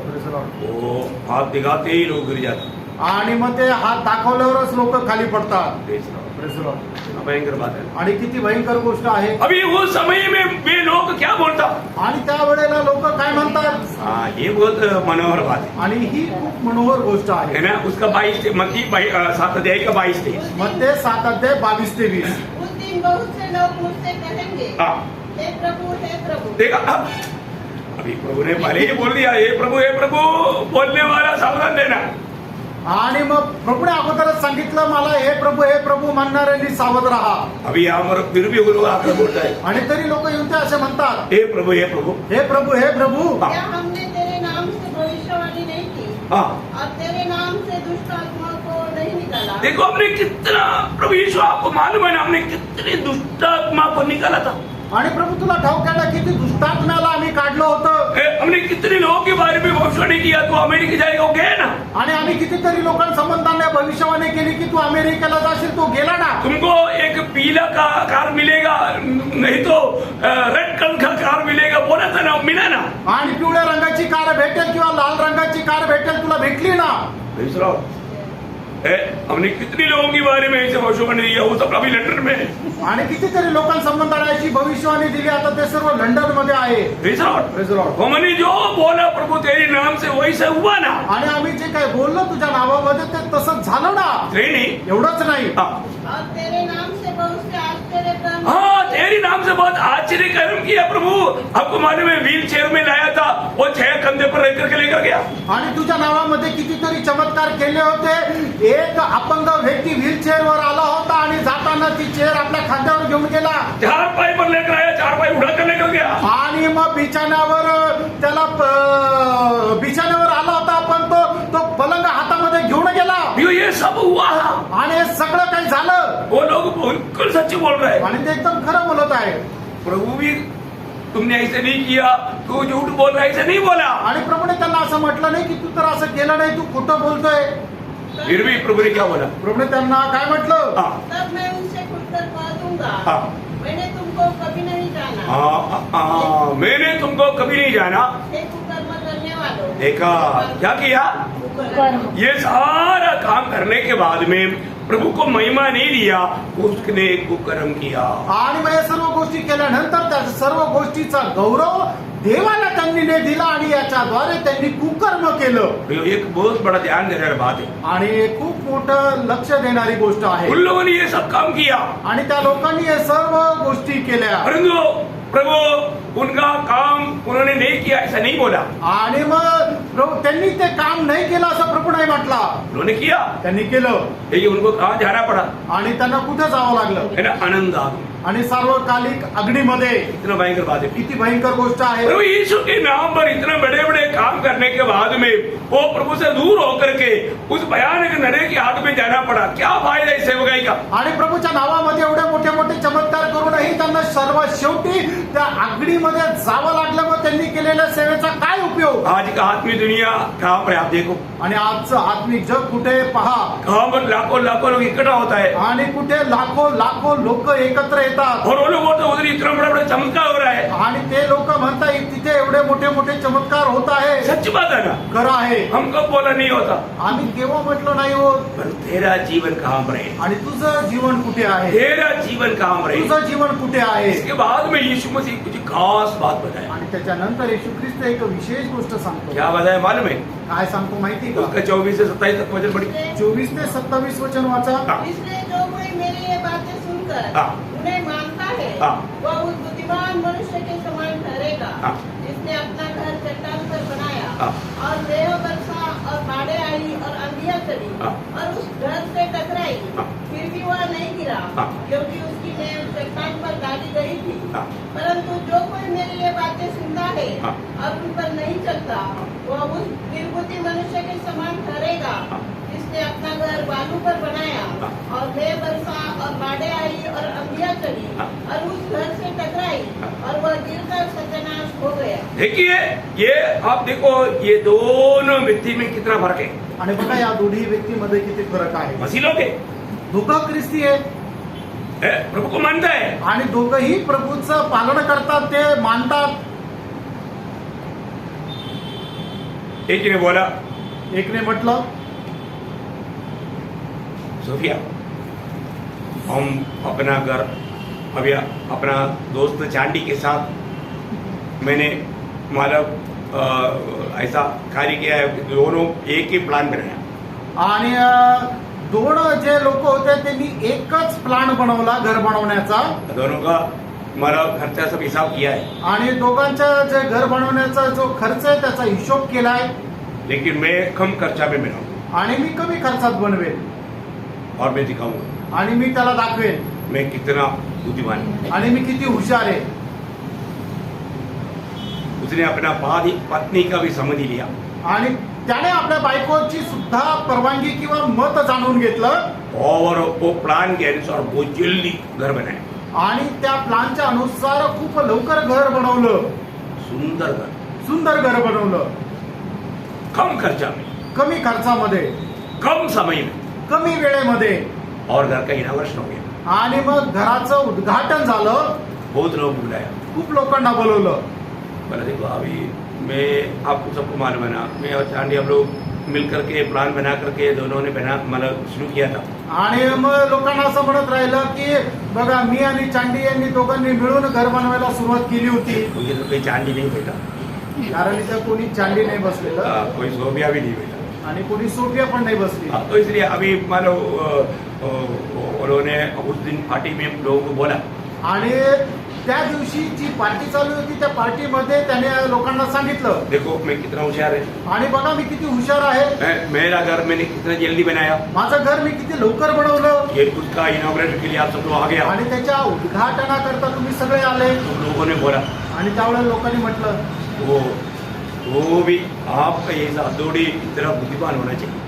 वो हाथ दिखाते ही लोग गिर जाते। आणि मग ते हात दाखवल्यावरच लोक खाली पडतात। Praise the Lord. Praise the Lord. भयंकर बात है। आणि किती भयंकर गोष्ट आहे। अभी वो समय में वे लोग क्या बोलता, आणि त्या वेळेला लोक काय म्हणतात? हाँ, ये बहुत मनोहर बात है, आणि ही खूप मनोहर गोष्ट है आहे। ना। उसका 22 मत्ती 7 अध्याय का 22-23। मत्ते 7 अध्याय 22 ते 20। उस दिन बहुत से लोग मुझसे कहेंगे, हाँ, हे प्रभु देखा, अभी प्रभु ने पहले ही बोल दिया, हे प्रभु बोलने वाला सावधान रहना। आणि मग प्रभूने अगोदरच सांगितलं मला हे प्रभू म्हणणाऱ्यांनी सावध राहा। अभी यहाँ पर फिर भी वो लोग आकर बोलता है, आणि तरी लोक येऊन ते असे म्हणतात, हे प्रभु हे प्रभु। हे प्रभू हाँ। क्या हमने तेरे नाम से भविष्यवाणी नहीं की हाँ, और तेरे नाम से दुष्ट आत्मा को नहीं निकाला? देखो हमने कितना, प्रभु यीशु आपको मालूम है ना, हमने कितनी दुष्ट आत्मा को निकाला था। आणि प्रभू तुला ठाऊक आहे ना किती दुष्टात्म्याला आम्ही काढलं होतं। हमने कितने लोगों के बारे में भविष्यवाणी किया, तो अमेरिका जाएगा, वो गया ना। आणि आम्ही कितीतरी लोकांसंबंधाने भविष्यवाणी केली की तू अमेरिकेला जाशील, तो गेला ना। तुमको एक पीला का कार मिलेगा, नहीं तो रेड कलर का कार मिलेगा, बोला था ना, मिला ना। आणि पिवळ्या रंगाची कार भेटेल किंवा लाल रंगाची कार भेटेल, तुला भेटली ना। हमने कितने लोगों के बारे में ऐसे भविष्यवाणी दिया, वो सब अभी लंदन में है। आणि कितीतरी लोकांसंबंधाने अशी भविष्यवाणी दिली, आता ते सर्व लंडन मध्ये आहे। Praise the Lord. Praise the Lord. हमने जो बोला प्रभु तेरे नाम से वैसे हुआ ना। आणि आम्ही जे काय बोललो तुझ्या नावामध्ये ते तसंच झालं ना। नहीं, एवढंच नाही, हाँ, और तेरे नाम से बहुत से आश्चर्य कर्म हाँ, तेरे नाम से बहुत आश्चर्य कर्म किया प्रभु। आपको मालूम है व्हील चेयर में लाया था, वो 6 कंधे पर रह करके लेकर गया। आणि तुझ्या नावामध्ये कितीतरी चमत्कार केले होते। एक अपंग व्यक्ती व्हीलचेअर वर आला होता आणि जाताना ती चेअर आपल्या खांद्यावर घेऊन गेला। 4 पाय पर लेकर आया, 4 पाय उठा कर लेकर गया। आणि मग बिछाण्यावर त्याला बिछाण्यावर आला होता, पण तो पलंग हातामध्ये घेऊन गेला। ये सब हुआ, आणि हे सगळं काही झालं। वो लोग बिल्कुल सच्ची बोल रहे हैं। आणि ते एकदम खरं बोलत आहे। प्रभु भी तुमने ऐसे नहीं किया, तू झूठ बोल रहा है, ऐसे नहीं बोला। आणि प्रभूने त्यांना असं म्हटलं नाही की तू तर असं केलं नाही, तू खोटं बोलतोय. फिर भी प्रभु ने क्या बोला? प्रभूने त्यांना काय म्हटलं? हाँ, तब मैं उनसे खुलकर कह दूंगा, हाँ, मैंने तुमको कभी नहीं जाना। मैंने तुमको कभी नहीं जाना। हे कुकर्म करने वालों। देखा क्या किया? कुकर्म। ये सारा काम करने के बाद में प्रभु को महिमा नहीं दिया, उसने कुकर्म किया। आणि मग या सर्व गोष्टी केल्यानंतर त्या सर्व गोष्टीचा गौरव देवाला त्यांनी नाही दिला आणि याच्याद्वारे त्यांनी कुकर्म केलं. ये एक बहुत बड़ा ध्यान देने वाली बात है। आणि हे खूप मोठं लक्ष देणारी गोष्ट आहे. उन लोगों ने ये सब काम किया, आणि त्या लोकांनी हे सर्व गोष्टी केल्या. परंतु प्रभु उनका काम उन्होंने नहीं किया, ऐसा नहीं बोला। आणि मग प्रभू त्यांनी ते काम नाही केलं असं प्रभू नाही म्हटला. उन्होंने किया, त्यांनी केलं. लेकिन उनको कहाँ जाना पड़ा? आणि त्यांना कुठे जावं लागलं? है ना, आनंद आ गया। आणि सार्वकालिक अग्नीमध्ये. इतना भयंकर बात है। किती भयंकर गोष्ट आहे. प्रभु यीशु के नाम पर इतने बड़े बड़े काम करने के बाद में वो प्रभु से दूर होकर के उस भयानक नरे की आग में जाना पड़ा। क्या फायदा इस सेवकाई का? आणि प्रभूच्या नावामध्ये एवढे मोठे मोठे चमत्कार करूनही त्यांना सर्वात शेवटी त्या अग्नीमध्ये जावं लागलं. मग त्यांनी केलेल्या सेवेचा काय उपयोग? आज का आत्मिक दुनिया कहाँ पर है आप देखो, आणि आजचं आत्मिक जग कुठे पहा. कहाँ पर लाखों लाखों लोग इकट्ठा होता है आणि कुठे लाखो लाखो लोक एकत्र येतात. और वो लोग तो उधर इतना बड़ा बड़ा चमत्कार हो रहा है। आणि ते लोक म्हणतात तिथे एवढे मोठे मोठे चमत्कार होत आहे. सच बात है ना, खरं आहे. हम कब बोला नहीं होता, आम्ही केव्हा म्हटलं नाही होत. पर तेरा जीवन कहाँ पर है? आणि तुझं जीवन कुठे आहे? तेरा जीवन कहाँ पर है? तुझं जीवन कुठे आहे? इसके बाद में यीशु मसीह कुछ खास बात बताया। आणि त्याच्यानंतर येशू ख्रिस्त एक विशेष गोष्ट सांगतो. क्या बताया मालूम है? काय सांगतो माहिती का? उसका 24 से 27 तक वचन पढ़ी। 24 ते 27 वचन वाचा. इसलिए जो कोई मेरी ये बातें सुनकर हाँ। उन्हें मानता है, हाँ। वह उस बुद्धिमान मनुष्य के समान ठहरेगा, हाँ। जिसने अपना घर चट्टान पर बनाया, हाँ। और मेघ बरसा और बाढ़ें आई और आंधियां चली, हाँ। और उस घर से टकराई, हाँ। फिर भी वह नहीं गिरा, हाँ। क्योंकि उसकी नींव चट्टान पर डाली गई थी। हाँ। परंतु जो कोई मेरी ये बातें सुनता है हाँ। और उन पर नहीं चलता, वह उस निर्बुद्धि मनुष्य के समान ठहरेगा, हाँ। जिसने अपना घर बालू पर बनाया, हाँ। और मेघ बरसा और बाढ़ें आई और आंधियां चली, हाँ। और उस घर से टकराई, हाँ। और वह गिरकर सत्यानाश हो गया। देखिए, ये आप देखो, ये दोनों व्यक्ति में कितना फर्क है। आणि बघा या दोन्ही व्यक्तीमध्ये किती फरक आहे. मसीह लोग है, दोघं ख्रिस्ती आहे प्रभु को मानता है, आणि दोघंही प्रभूचं पालन करतात, ते मानतात. एक ने बोला, एकने म्हटलं, सोफिया हम अपना घर अभी अपना दोस्त चांडी के साथ मैंने मतलब ऐसा कार्य किया है, दोनों एक ही प्लान बनाया। आणि दोन जे लोक होते त्यांनी एकच प्लान बनवला घर बनवण्याचा. दोनों का मतलब खर्चा सब हिसाब किया है, आणि दोघांचा जे घर बनवण्याचा जो खर्च आहे त्याचा हिशोब केलाय. लेकिन मैं कम खर्चा में बनाऊंगा आणि मी कमी खर्चात बनवेन और मैं दिखाऊंगा आणि मी त्याला दाखवेन मैं कितना बुद्धिमान हूं। आणि मी किती हुशार आहे. उसने अपना पत्नी का भी सम्मति लिया आणि त्याने आपल्या बायकोची सुद्धा परवानगी किंवा मत जाणून घेतलं और वो प्लान के अनुसार वो जल्दी घर बनाया आणि त्या प्लानच्या अनुसार खूप लवकर घर बनवलं. सुंदर घर, सुंदर घर बनवलं. कम खर्चा में, कमी खर्चामध्ये, कम समय में, कमी वेळेमध्ये. और घर का इनाग्रेशन हो गया। आणि मग घराचं उद्घाटन झालं. बहुत लोग बुलाया, खूप लोकांना बोलवलं. बोला देखो अभी मैं आपको सबको मालूम है ना, मैं और चांडी हम लोग मिल करके प्लान बना करके दोनों ने बना मतलब शुरू किया था। आणि मग लोकांना असं म्हणत राहिलं की बघा मी आणि चांडी यांनी दोघांनी मिळून घर बनवायला सुरुवात केली होती. मुझे तो कोई चांदी नहीं बैठा, कारण इथं कोणी चांडी नाही बसलेलं कोई सोफिया भी नहीं बैठा। आणि कोणी सोफिया पण नाही बसली. तो इसलिए अभी मान लो उन्होंने उस दिन पार्टी में लोगों को बोला, आणि त्या दिवशी जी पार्टी चालू होती त्या पार्टीमध्ये त्याने लोकांना सांगितलं, देखो मैं कितना होशियार है, आणि बघा मी किती हुशार आहे. मेरा घर मैंने कितना जल्दी बनाया, माझं घर मी किती लवकर बनवलं. ये उसका इनॉग्रेशन के लिए आप सब लोग आ गया। आणि त्याच्या उद्घाटनाकरता तुम्ही सगळे आले. तुम लोगों ने बोला आणि त्यावेळेला लोकांनी म्हटलं वो भी आपका ये थोड़ी इतना बुद्धिमान होना चाहिए।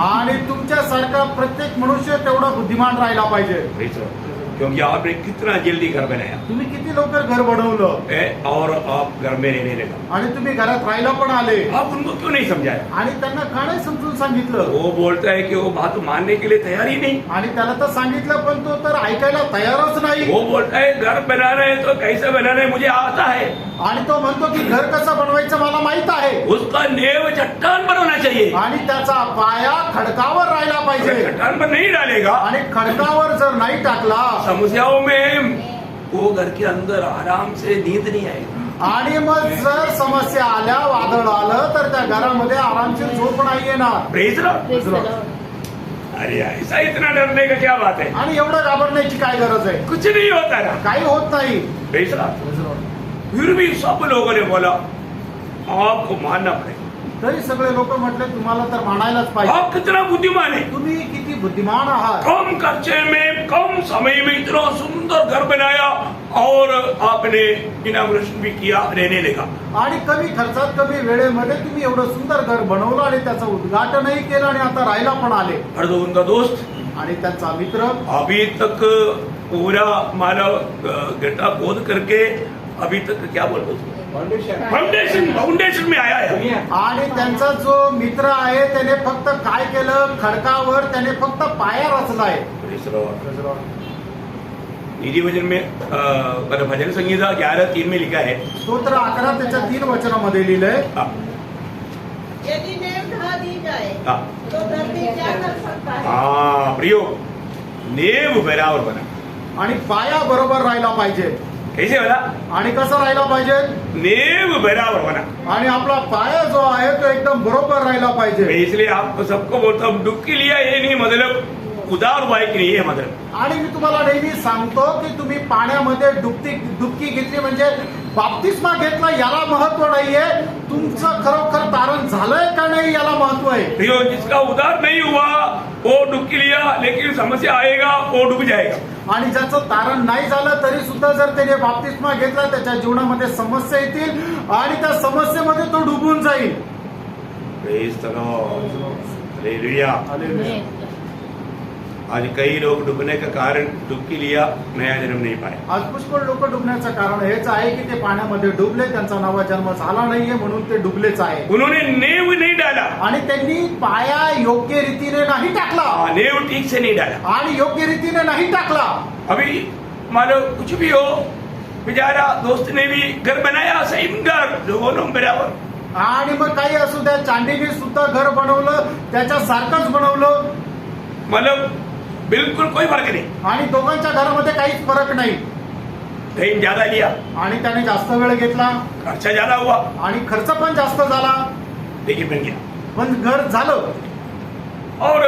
आणि तुमच्यासारखा प्रत्येक मनुष्य तेवढा बुद्धिमान राहिला पाहिजे. Praise the Lord. क्योंकि आपने कितना जल्दी घर बनाया तुम्ही किती लवकर घर बनवलं और आप घर में रहने लगा। आणि तुम्ही घरात राहायला पण आले आप उनको क्यों नहीं समझाया? आणि त्यांना का नाही समजून सांगितलं? वो बोलता है कि वो बात मानने के लिए तैयार ही नहीं। आणि त्याला तर सांगितलं पण तो तर ऐकायला तयारच नाही। वो बोलता है घर बनाना है तो कैसे बनाना है मुझे आता है। आणि तो म्हणतो की घर कसं बनवायचं मला माहित आहे। उसका नेव चट्टान पर होना चाहिए आणि त्याचा पाया खडकावर राहिला पाहिजे। चट्टान पर नहीं डालेगा आणि खडकावर जर नाही टाकला समस्याओं में वो घर के अंदर आराम से नींद नहीं आएगी। आणि मग जर समस्या आल्या वादळ आलं तर त्या घरामध्ये आरामशीर झोप नाही येणार। Praise the Lord. Praise the Lord. अरे ऐसा इतना डरने का क्या बात है? आणि एवढं घाबरण्याची काय गरज आहे? कुछ नहीं होता ना। काही होत नाही। Praise the Lord. फिर भी सब लोगों ने बोला आपको मानना पड़ेगा। तरी सगळे लोक म्हटले तुम्हाला तर मानायलाच पाहिजे। आप कितना बुद्धिमान है। तुम्ही किती बुद्धिमान आहात। कम खर्चे में कम समय में इतना सुंदर घर बनाया और आपने इनाग्रेशन भी किया, रहने लगा। आणि कमी खर्चात कमी वेळेमध्ये तुम्ही एवढं सुंदर घर बनवलं आणि त्याचं उद्घाटनही केलं आणि आता राहायला पण आले। और तो उनका दोस्त आणि त्यांचा मित्र अभी तक पूरा माला गड्ढा खोद करके अभी तक क्या बोलते हैं फाउंडेशन में आया है। आणि त्यांचा जो मित्र आहे त्याने फक्त काय केलं खडकावर त्याने फक्त पाया रचलाय। निजी वचन में भजन संहिता 11:3 में लिखा है। स्तोत्र 11 त्याच्या 3 वचनामध्ये लिहिलंय। यदि नेव ढा दी जाए हाँ। तो धरती क्या कर सकता है? हाँ प्रियो नेव बराबर बना। आणि पाया बरोबर राहिला पाहिजे। कैसे बना? आणि कसं राहिला पाहिजे? नेव बराबर बना। आणि आपला पाया जो आहे तो एकदम बरोबर राहिला मैं पाहिजे। इसलिए आपको सबको बोलता हूँ डुबकी लिया ये नहीं मतलब उदार हुआ है कि नहीं है मतलब। आणि मी तुम्हाला नेहमी सांगतो की तुम्ही पाण्यामध्ये डुबकी घेतली म्हणजे बाप्तिस्मा घेतला याला महत्व नाहीये, तुमचं खरोखर तारण झालंय का नाही याला महत्व आहे। प्रियो जिसका उदार नहीं हुआ वो डुबकी लिया लेकिन समस्या आएगा वो डूब जाएगा। आणि ज्याचं तारण नाही झालं तरी सुद्धा जर त्याने बाप्तिस्मा घेतला त्याच्या जीवनामध्ये समस्या येतील आणि त्या समस्येमध्ये तो डुबून जाईल। Praise the Lord. Hallelujah. Hallelujah. आज कई लोग डूबने का कारण डुबकी लिया नया जन्म नहीं पाया। आज पुष्कळ लोक डुबण्याचं कारण हेच आहे की ते पाण्यामध्ये डुबले, त्यांचा नवा जन्म झाला नाहीये म्हणून ते डुबलेच आहे। उन्होंने नेव नहीं डाला आणि त्यांनी पाया योग्य रीतीने नाही टाकला नेव ठीक से नहीं डाला। आणि योग्य रीतीने नाही टाकला। अभी मानो कुछ भी हो बेचारा दोस्त ने भी घर बनाया सेम घर दोनों बराबर। आणि मग काही असू द्या चांदीने सुद्धा घर बनवलं त्याच्या सारखंच बनवलं मतलब बिल्कुल कोई फर्क नहीं। आणि दोघांच्या घरामध्ये काहीच फरक नाही। टाइम ज्यादा लिया आणि त्याने जास्त वेळ घेतला खर्चा ज्यादा हुआ आणि खर्च पण जास्त झाला लेकिन बन गया। पण घर झालं। और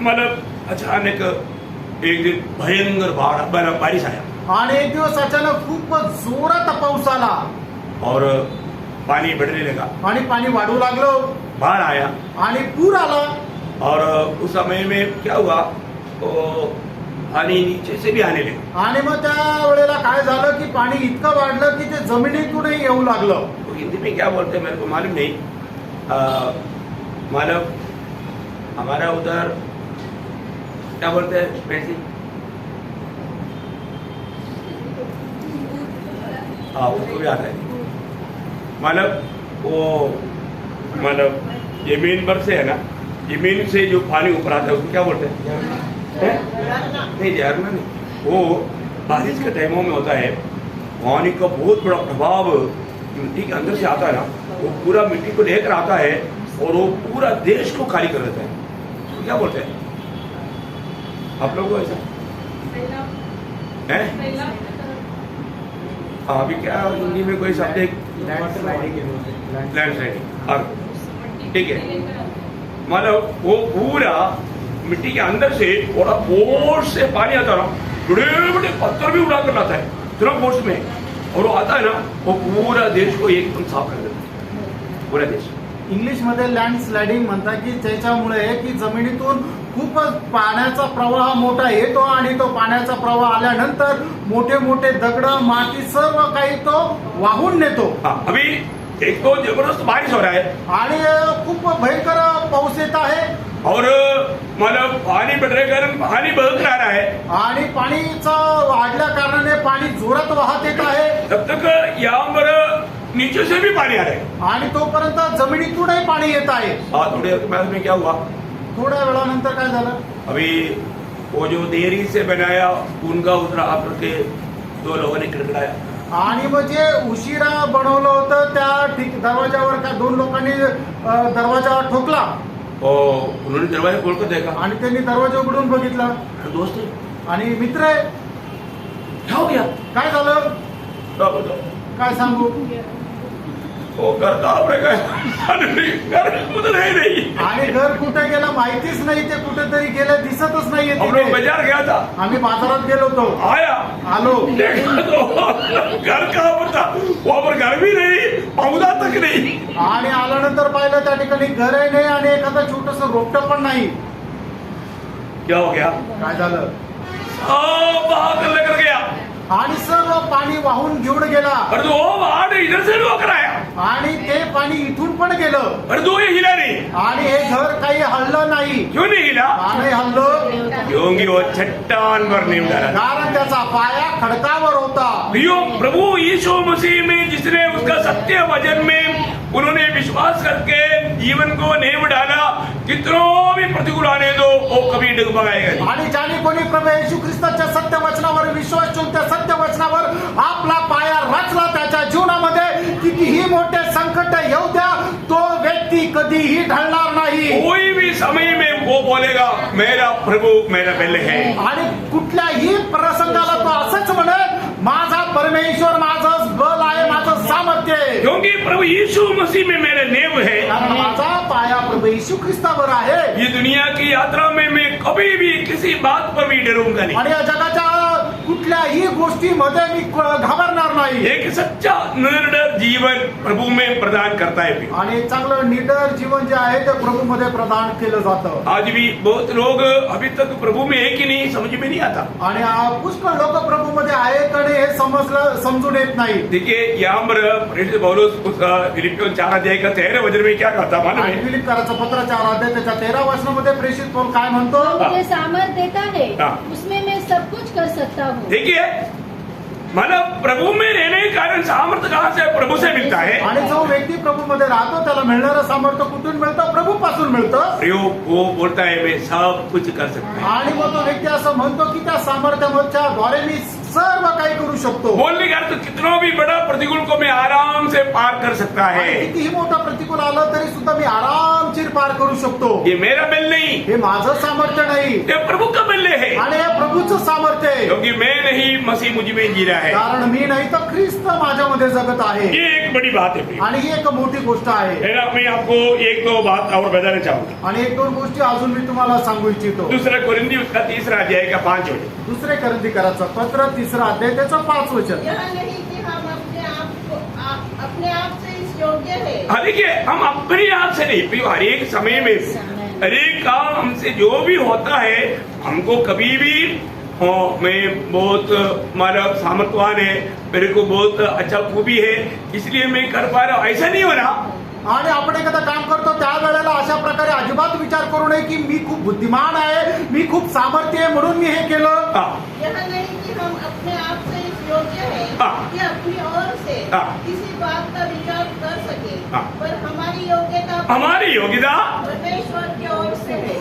मतलब अचानक एक दिन भयंकर बारिश आया आणि एक दिवस अचानक खूपच जोरात पाऊस आला और पानी बढ़ने लगा आणि पाणी वाढू लागलं बाढ़ आया आणि पूर आला। और उस समय में क्या हुआ तो पानी नीचे से भी आने लगा। आणि मग त्या वेळेला काय झालं की पाणी इतकं वाढलं की ते जमिनीतूनही येऊ लागलं। तो हिंदी में क्या बोलते हैं मेरे को मालूम नहीं। मतलब हमारा उधर क्या बोलते हैं पैसे हाँ उसको भी आता है। मतलब वो मतलब जमीन पर से है ना जमीन से जो पानी ऊपर आता है उसको क्या बोलते हैं? नहीं झरना नहीं, वो बारिश के टाइमों में होता है। पानी का बहुत बड़ा प्रभाव मिट्टी के अंदर से आता है ना, वो पूरा मिट्टी को लेकर आता है और वो पूरा देश को खाली कर देता है। तो क्या बोलते हैं आप लोगों को ऐसा है? अभी क्या हिंदी में कोई शब्द लैंडस्लाइडिंग और ठीक है मतलब वो पूरा मिट्टी के अंदर से थोड़ा फोर्स से पानी आता ना, बड़े बड़े पत्थर भी उड़ा कर लाता है इतना फोर्स में, और वो आता है ना वो पूरा देश को एकदम साफ कर देता है पूरा देश। इंग्लिश मध्ये लँडस्लायडिंग म्हणतात की त्याच्यामुळे की जमिनीतून खूपच पाण्याचा प्रवाह मोठा येतो आणि तो पाण्याचा प्रवाह आल्यानंतर मोठे मोठे दगड माती सर्व काही तो वाहून नेतो। अभी एक तो जबरदस्त बारिश हो रहा है आणि खूप भयंकर पाऊस येत आहे और मतलब पानी बढ़ रहे कारण पानी बहत आ रहा है, आणि पाणीचं वाढल्या कारणाने पाणी जोरात वाहत येत आहे तब तक यहाँ पर नीचे से भी पानी आ रहा है। आणि तोपर्यंत जमिनीतूनही पाणी येत आहे। थोड़े बाद में क्या हुआ, थोड्या वेळानंतर काय झालं, अभी वो जो देरी से बनाया उनका उतरा आप के 2 लोगों ने खड़खड़ाया, आणि मग जे उशिरा बनवलं होतं त्या दरवाजावर का 2 लोकांनी दरवाजा ठोकला और उन्होंने दरवाजा खोल कर देखा, आणि त्यांनी दरवाजा उघडून बघितला दोस्त है, आणि मित्र आहे। क्या हो गया, काय झालं क्या बताओ, काय सांगू, वो घर का आपने घर उधर है नहीं, आणि घर कुठे गेलं माहितीच नाही, ते कुठेतरी गेलं दिसतच नाहीये हम लोग तिथे। बाजार गया था, आम्ही बाजारात गेलो होतो, आया आलो देखा तो घर कहाँ पर था, वहाँ पर घर भी नहीं, पौधा तक नहीं, आणि आल्यानंतर पाहिलं त्या ठिकाणी घरही नाही आणि एखादं छोटस रोपटं पण नाही। क्या हो गया, काय झालं, सब बाहर लेकर गया, आणि सर्व पाणी वाहून घेऊन गेला और दो बाहर इधर से भी होकर आया, आणि ते पाणी इथून पण गेलं और दो ये हिला नहीं, आणि हे घर काही हल्लं नाही। क्यों नहीं हिला, का नाही हल्लं, क्योंकि वो चट्टान पर नहीं उतारा था। कारण त्याचा पाया खडकावर होता। प्रियो प्रभु यीशु मसीह में जिसने उसका सत्य वचन में उन्होंने विश्वास करके जीवन को नींव डाला, कितनों भी प्रतिकूल आने दो वो कभी डगमगाएगा नहीं। आणि ज्याने कोणी प्रभू येशू ख्रिस्ताच्या सत्य वचनावर विश्वास ठेवून त्या सत्य वचनावर आपला पाया रचला, त्याच्या जीवनामध्ये कितीही मोठे संकट येऊ द्या, तो व्यक्ती कधीही ढळणार नाही। कोई भी समय में वो बोलेगा मेरा प्रभु मेरा बल है, आणि कुठल्याही प्रसंगाला तो असंच म्हणेल, माझा परमेश्वर माझं बल आहे, माझं सामर्थ्य आहे। क्योंकि प्रभु यीशु मसीह में मेरा नेव है। कारण माझा पाया प्रभू येशू ख्रिस्तावर आहे। ये दुनिया की यात्रा में मैं कभी भी किसी बात पर भी डरूंगा नहीं। आणि या जगाच्या कुठल्याही गोष्टीमध्ये मी घाबरणार नाही। एक सच्चा निर्डर जीवन प्रभु में प्रदान करता है। आणि चांगलं निडर जीवन जे आहे ते प्रभू मध्ये प्रदान केलं जातं। आज भी बहुत लोग अभी तक प्रभु में है कि नहीं समझ में नहीं आता। आणि पुष्कळ लोक प्रभू मध्ये आहे का नाही हे समजून येत नाही। देखिए यहाँ पर प्रेरित पौलुस फिलिपियों 4 अध्याय का 13 वचन में क्या कहता मालूम है? फिलिप्पियराचं पत्र 4 अध्याय त्याच्या 13 वचनामध्ये प्रेषित पौल काय म्हणतो? मुझे सामर्थ देता है, हाँ। उसमें मैं सब कुछ कर सकता हूँ। देखिए मतलब प्रभु में रहने के कारण सामर्थ्य कहाँ से प्रभु से मिलता है। आणि जो व्यक्ती प्रभू मध्ये राहतो त्याला मिळणारं सामर्थ्य कुठून मिळतं? प्रभू पासून मिळतं। प्रयोग वो बोलता है मैं सब कुछ कर सकता हूँ। आणि मग तो व्यक्ती असं म्हणतो की त्या सामर्थ्याच्या द्वारे मी सर्व काही करू शकतो। बोलने का अर्थ कितना भी बड़ा प्रतिकूल को मैं आराम से पार कर सकता है। आणि कितीही मोठं प्रतिकूल आलं तरी सुद्धा मी आरामशीर पार करू शकतो। ये मेरा बल नहीं, हे माझं सामर्थ्य नाही, ये प्रभु का बल है। आणि हे प्रभूचं सामर्थ्य आहे। क्योंकि मैं नहीं मसीह मुझ में जी रहा है। कारण मी नाही तर ख्रिस्त माझ्यामध्ये जगत आहे। ये एक बड़ी बात है। आणि ही एक मोठी गोष्ट आहे। है ना, मैं आपको एक दो बात और बताना चाहूंगा। आणि एक दोन गोष्टी अजून मी तुम्हाला सांगू इच्छितो। दूसरा कोरिन्थी उसका 3 अध्याय का 5 वचन। दुसरे करंथीकराचं पत्र 3 अध्याय त्याचं 5 वचन। यह नहीं कि हम अपने आप से इस योग्य है। हाँ देखिए, हम अपने आप से नहीं, हर एक समय में हर एक काम हमसे जो भी होता है हमको कभी भी मैं बहुत मतलब सामर्थ्यवान है, मेरे को बहुत अच्छा खूबी है इसलिए मैं कर पा रहा हूँ, ऐसा नहीं हो रहा। आणि आपण एखादं काम करतो त्या वेळेला अशा प्रकारे अजिबात विचार करू नये की मी खूप बुद्धिमान आहे, मी खूप सामर्थ्य आहे म्हणून मी हे केलं। यह नहीं कि हम अपने आप से इस योग्य है कि अपनी ओर से किसी बात का विचार कर सके, पर हमारी योग्यता परमेश्वर की ओर से है।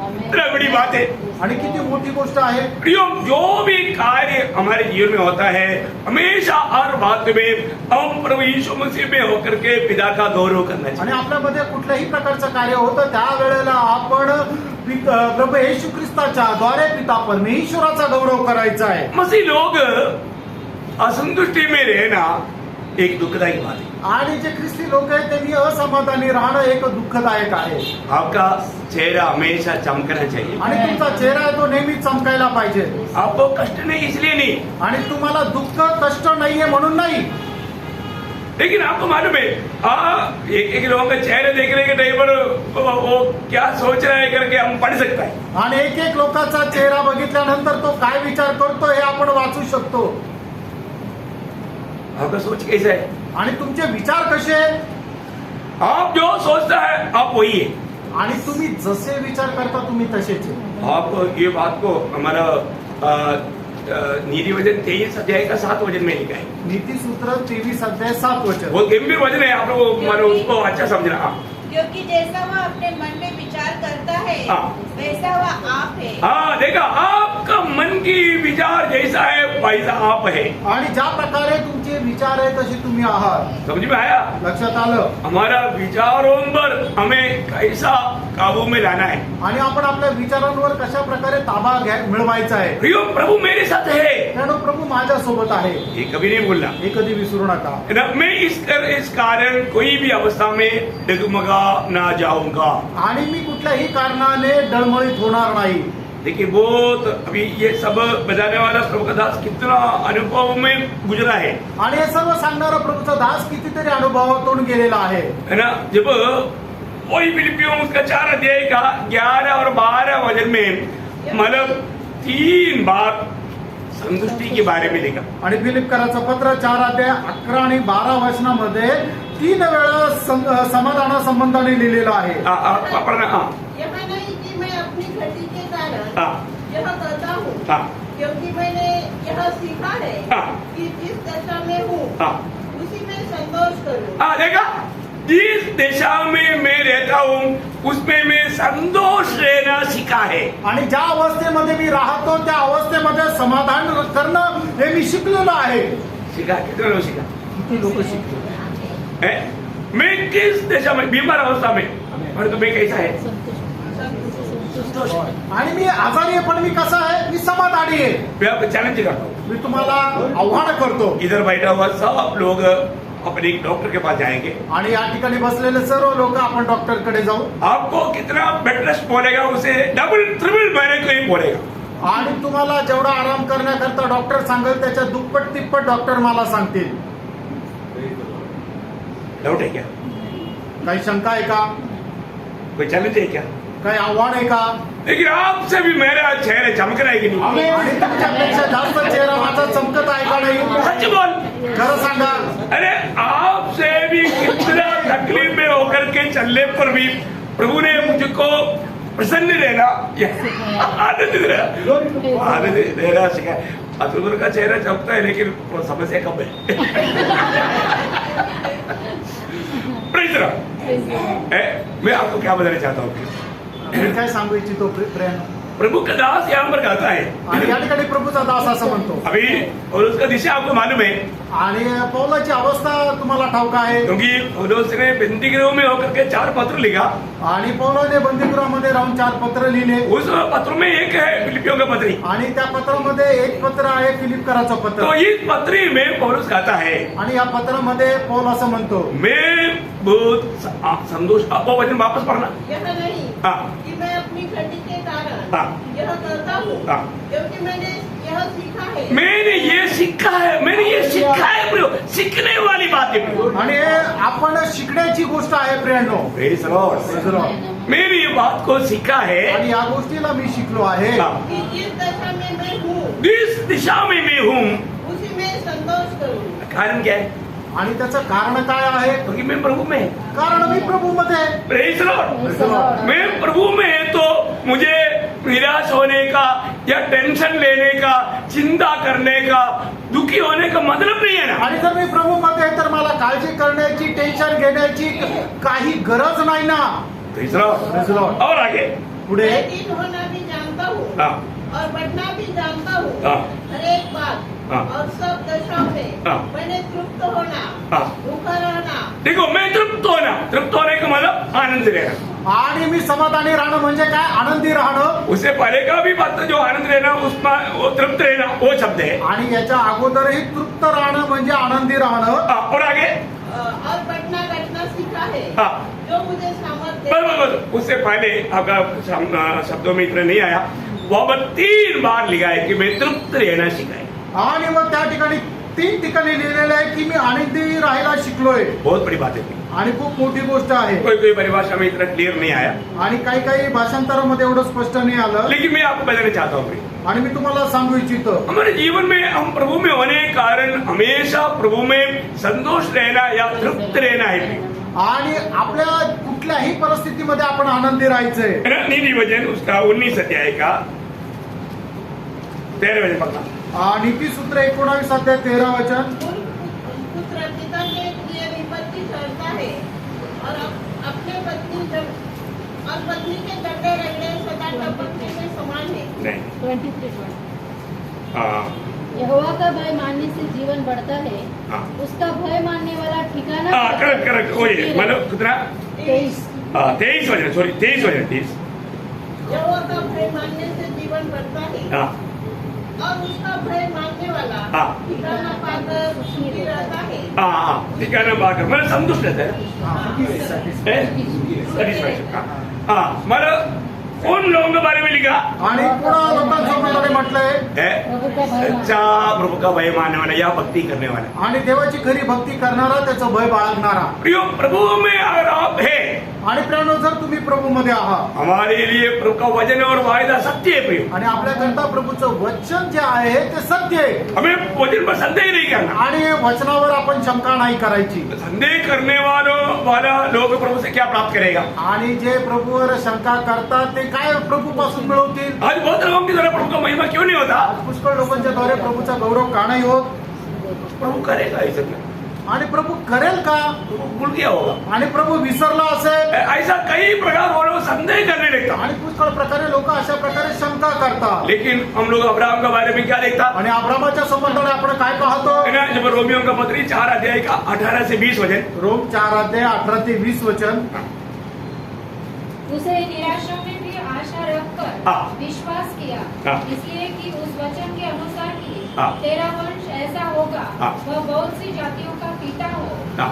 इतना बड़ी बात है। आणि किती मोठी गोष्ट आहे। प्रियो, जो भी कार्य हमारे जीवन में होता है हमेशा हर बात में हम प्रभु यीशु मसीह में होकर के पिता का गौरव करना चाहिए। आणि आपल्यामध्ये कुठल्याही प्रकारचं कार्य होतं त्या वेळेला आपण प्रभू येशू ख्रिस्ताच्या द्वारे पिता परमेश्वराचा गौरव करायचा आहे। मसीह लोग असंतुष्टि में रहना एक दुखदायक बात है। आणि जे ख्रिस्ती लोक आहेत त्यांनी असमाधानी राहणं एक दुःखदायक आहे। आपका चेहरा हमेशा चमकना चाहिए। आणि तुमचा चेहरा आहे तो नेहमी चमकायला पाहिजे। आपको कष्ट नहीं इसलिए नहीं, आणि तुम्हाला दुःख कष्ट नाहीये म्हणून नाही, लेकिन आपको मालूम है एक लोगों का चेहरे देखने के टाइम पर वो क्या सोच रहा है करके हम पढ़ सकता है। आणि एक लोकांचा चेहरा बघितल्यानंतर तो काय विचार करतो हे आपण वाचू शकतो। आपका सोच कैसा है? आणि तुमचे विचार कसे आहेत? आप जो सोचता है आप वही है। आणि तुम्ही जसे विचार करता तुम्ही तसेच आहे. आप ये बात को हमारा नीति वचन 23 अध्याय का 7 वचन में लिखा है. नीति सूत्र 23 अध्याय 7 वचन. बहुत गंभीर वचन है, आप लोग मानो उसको अच्छा समझना. हाँ क्योंकि जैसा वह अपने मन में विचार करता है हाँ. वैसा वह आप है. हाँ, देखा, आपका मन की विचार जैसा है वैसा आप है. आणि ज्या प्रकारे तुमचे विचार आहे तसे तुम्ही आहात. समझ में आया? लक्षात आलं. हमारा विचारों पर हमें कैसा काबू में लाना है. आणि आपण आपल्या विचारांवर कशा प्रकारे ताबा मिळवायचा आहे. प्रियो, प्रभु मेरे साथ है, त्यानं प्रभू माझ्या सोबत आहे ये कभी नहीं भूलना. हे कधी विसरू नका. ना, मैं इस कारण कोई भी अवस्था में डगमगा ना जाऊंगा. आणि मी कुठल्याही कारणाने डळमळीत होणार नाही. देखिए, बहुत अभी ये सब बजाने वाला प्रभु का दास कितना अनुभव में गुजरा है आणि हे सर्व सांगणारा प्रभूचा दास कितीतरी अनुभवातून गेलेला आहे. है ना. जब वही फिलिपियों उसका 4 अध्याय का 11 और 12 वचन में मतलब 3 बार संतुष्टि के बारे में लिखा. आणि फिलिपकराचं पत्र 4 अध्याय 11 आणि 12 वचनामध्ये 3 वेळा समाधानासंबंधाने लिहिलेलं आहे. पढ़ना. हाँ यह नहीं कि मैं अपनी घटी के कारण हाँ यह करता हूँ, हाँ क्योंकि मैंने यह सीखा है हाँ. कि जिस दशा में हूँ हाँ उसी में संतोष करूँ. हाँ, देखा, जिस दिशा में मैं रहता हूँ उसमें मैं संतोष रहना सीखा है. आणि ज्या अवस्थेमध्ये मी राहतो त्या अवस्थेमध्ये समाधान करणं हे मी शिकलेलो आहे. सीखा. कितने लोग सीखा किती लोक शिकतो. है? मैं किस दिशा में, बीमार अवस्था में, और तुम्हें कैसा है? आणि मी आजारी आहे पण मी कसा आहे, मी समाधानी आहे. मैं आपको चैलेंज करता हूँ. मी तुम्हाला आव्हान करतो. इधर बैठा हुआ सब लोग अपने एक डॉक्टर के पास जाएंगे. आणि या ठिकाणी बसलेले सर्व लोक आपण डॉक्टर कडे जाऊ. आपको कितना बेड रेस्ट बोलेगा उसे डबल ट्रिपल महीने को ही बोलेगा. आणि तुम्हाला जेवढा आराम करण्याकरता डॉक्टर सांगेल त्याच्या दुप्पट तिप्पट डॉक्टर मला सांगतील. डाउट है क्या? काही शंका आहे का, कोई चैलेंज है क्या? काही आव्हान आहे का. लेकिन आपसे भी मेरा चेहरा चमक रहा है कि नहीं? आणि तुमच्यापेक्षा जास्त चेहरा माझा चमकत आहे का नाही. सच बोल. खरं सांगा. अरे, आपसे भी कितना तकलीफ में होकर के चलने पर भी प्रभु ने मुझको प्रसन्न रहना, आनंद दे रहा, आनंद दे रहा सिखा. अतुल का चेहरा चमकता है लेकिन वो समस्या कम है. प्रेज रहा. मैं आपको क्या बताना चाहता हूँ, मी काय सांगू इच्छितो प्रेम. प्रभु का दास यहाँ पर कहता है, आणि या ठिकाणी प्रभूचा दास असं म्हणतो. अभी और उसका दिशा आपको मालूम है, आणि पौलाची अवस्था तुम्हाला ठाऊक आहे. क्योंकि पौलुस ने बंदीगृह में होकर के 4 पत्र लिखा. आणि पौलाने बंदीगृहामध्ये राहून 4 पत्र लिहिले. उस पत्र में एक है फिलिपियों का पत्री. आणि त्या पत्रामध्ये एक पत्र आहे फिलिपकराचं तो पत्र. इस पत्री में पौलुस कहता है, आणि या पत्रामध्ये पौल असं म्हणतो, मैं बहुत संतोष. आपको वचन वापस पढ़ना. यह नहीं हाँ कि मैं अपनी घटी के कारण हाँ. यह करता हूँ, हाँ. क्योंकि मैंने यह सीखा है. मैंने ये सीखा है, मैंने ये सीखा है प्रियो. सीखने वाली बात है प्रियो. आणि हे आपण शिकण्याची गोष्ट आहे प्रियांनो. Praise the Lord. मैंने ये बात को सीखा है. आणि या गोष्टीला मी शिकलो आहे. हाँ. कि जिस दशा में मैं हूँ जिस दिशा में मैं हूँ, उसी में संतोष करूँ. कारण क्या है? आणि त्याचं कारण काय आहे. क्योंकि मैं प्रभु में है. कारण मी प्रभू मध्ये आहे. Praise the Lord. मैं प्रभु में है तो मुझे निराश होने का या टेंशन लेने का, चिंता करने का, दुखी होने का मतलब नहीं है ना. आणि जर मी प्रभू मध्ये आहे तर मला काळजी करण्याची, टेन्शन घेण्याची काही गरज नाही ना. Praise the Lord. Praise the Lord. और आगे. पुढे मैं दीन होना भी जानता हूँ हाँ. और बढ़ना भी जानता हूँ. हाँ. हर एक बात हाँ. और सब दशाओं में हाँ. मैंने तृप्त होना, हाँ. भूखा रहना, देखो, मैं तृप्त होना, तृप्त होने का मतलब आनंद लेना. आणि मी समाधानी राहणं म्हणजे काय, आनंदी राहणं. उससे पहले का भी बात जो आनंद लेना, उसमें वो तृप्त रहना, वो शब्द है. आणि याच्या अगोदरही तृप्त राहणं म्हणजे आनंदी राहणं. हाँ, और आगे. और बढ़ना घटना सीखा है, हाँ. जो मुझे सामर्थ्य बस उससे पहले आपका शब्दों में इतना नहीं आया. वहाँ पर 3 बार लिखा है कि मैं तृप्त रहना सीखा है. आणि मग त्या ठिकाणी 3 ठिकाणी लिहिलेलं आहे की मी आनंदी राहायला शिकलोय. बहुत बड़ी बात है. आणि खूप मोठी गोष्ट आहे. कोई परिभाषा में इतना क्लियर नहीं आया, आणि काही भाषांतरामध्ये एवढं स्पष्ट नाही आलं. लेकिन मैं आपको बताना चाहता हूँ, आणि मी तुम्हाला सांगू इच्छितो, हमारे जीवन में हम प्रभु में होने के कारण हमेशा प्रभु में संतोष रहना या तृप्त रहना है. आणि आपल्या कुठल्याही परिस्थितीमध्ये आपण आनंदी राहायचंय. है ना? नीति वचन उसका 19 अध्याय का 13 वचन पकड़ा. नीतिसूत्र 19 अध्याय 13 वचन. पुत्र पिता के लिए विपत्ति ठहरता है और अपने पत्नी के झगड़े रगड़े सदा टपकने के समान है. नहीं. 23 हाँ. यहोवा का भय मानने से जीवन बढ़ता है, हाँ. उसका भय मानने वाला ठिकाना हाँ, करेक्ट करेक्ट वही मतलब कितना 23 23 वचन, सॉरी 23 वचन 23. यहोवा का भय मानने से जीवन बढ़ता है हाँ. और उसका भय मानने वाला हाँ. ठिकाना पाकर सुखी रहता है. हाँ, ठिकाना पाकर मतलब संतुष्ट रहता है. सॅटिस्फॅक्शन. हाँ, मतलब उन लोगों के बारे में लिखा आणि पुन्हा लोकांसमोर म्हटलंय है प्रभु का भय मानने सच्चा प्रभु का भय मानने वाला या भक्ति करने वाला. आणि देवाची खरी भक्ती करणारा, त्याचं भय बाळगणारा. प्रियो, प्रभु में अगर आप है, आणि प्रियानो, जर तुम्ही प्रभू मध्ये आहात हमारे लिए प्रभु का वचन और वायदा सत्य है. प्रियो, आणि आपल्याकरता प्रभूचं वचन जे आहे ते सत्य आहे. हमें वचन पर संदेह नहीं करना. आणि वचनावर आपण शंका नाही करायची. संदेह करने वाला लोग प्रभु से क्या प्राप्त करेगा? आणि जे प्रभूवर शंका करतात ते काय प्रभू पासून मिळवतील. आज बहुत लोगों की तरह प्रभु का महिमा क्यों नहीं होता? आज पुष्कळ लोकांच्या द्वारे प्रभूचा गौरव का नाही होत. प्रभु करेगा ये सब. आणि प्रभू करेल का? प्रभु भूल गया होगा. आणि प्रभू विसरला असेल. ऐसा कई प्रकार वो लोग संदेह करने लगता. आणि पुष्कळ प्रकारे लोक अशा प्रकारे शंका करतात. लेकिन हम लोग अब्राहम के बारे में क्या देखता आणि अब्रामाच्या संबंधाने आपण काय पाहतो. है ना? जब रोमियो का पत्री 4 अध्याय का 18 से 20 वचन. रोम 4 अध्याय 18 ते 20 वचन. उसे निराशा में भी आशा रखकर हाँ. विश्वास किया, हाँ. इसलिए कि उस वचन के अनुसार ही हाँ. तेरा वंश ऐसा होगा, हाँ. वह बहुत सी जातियों का पिता हो. हाँ.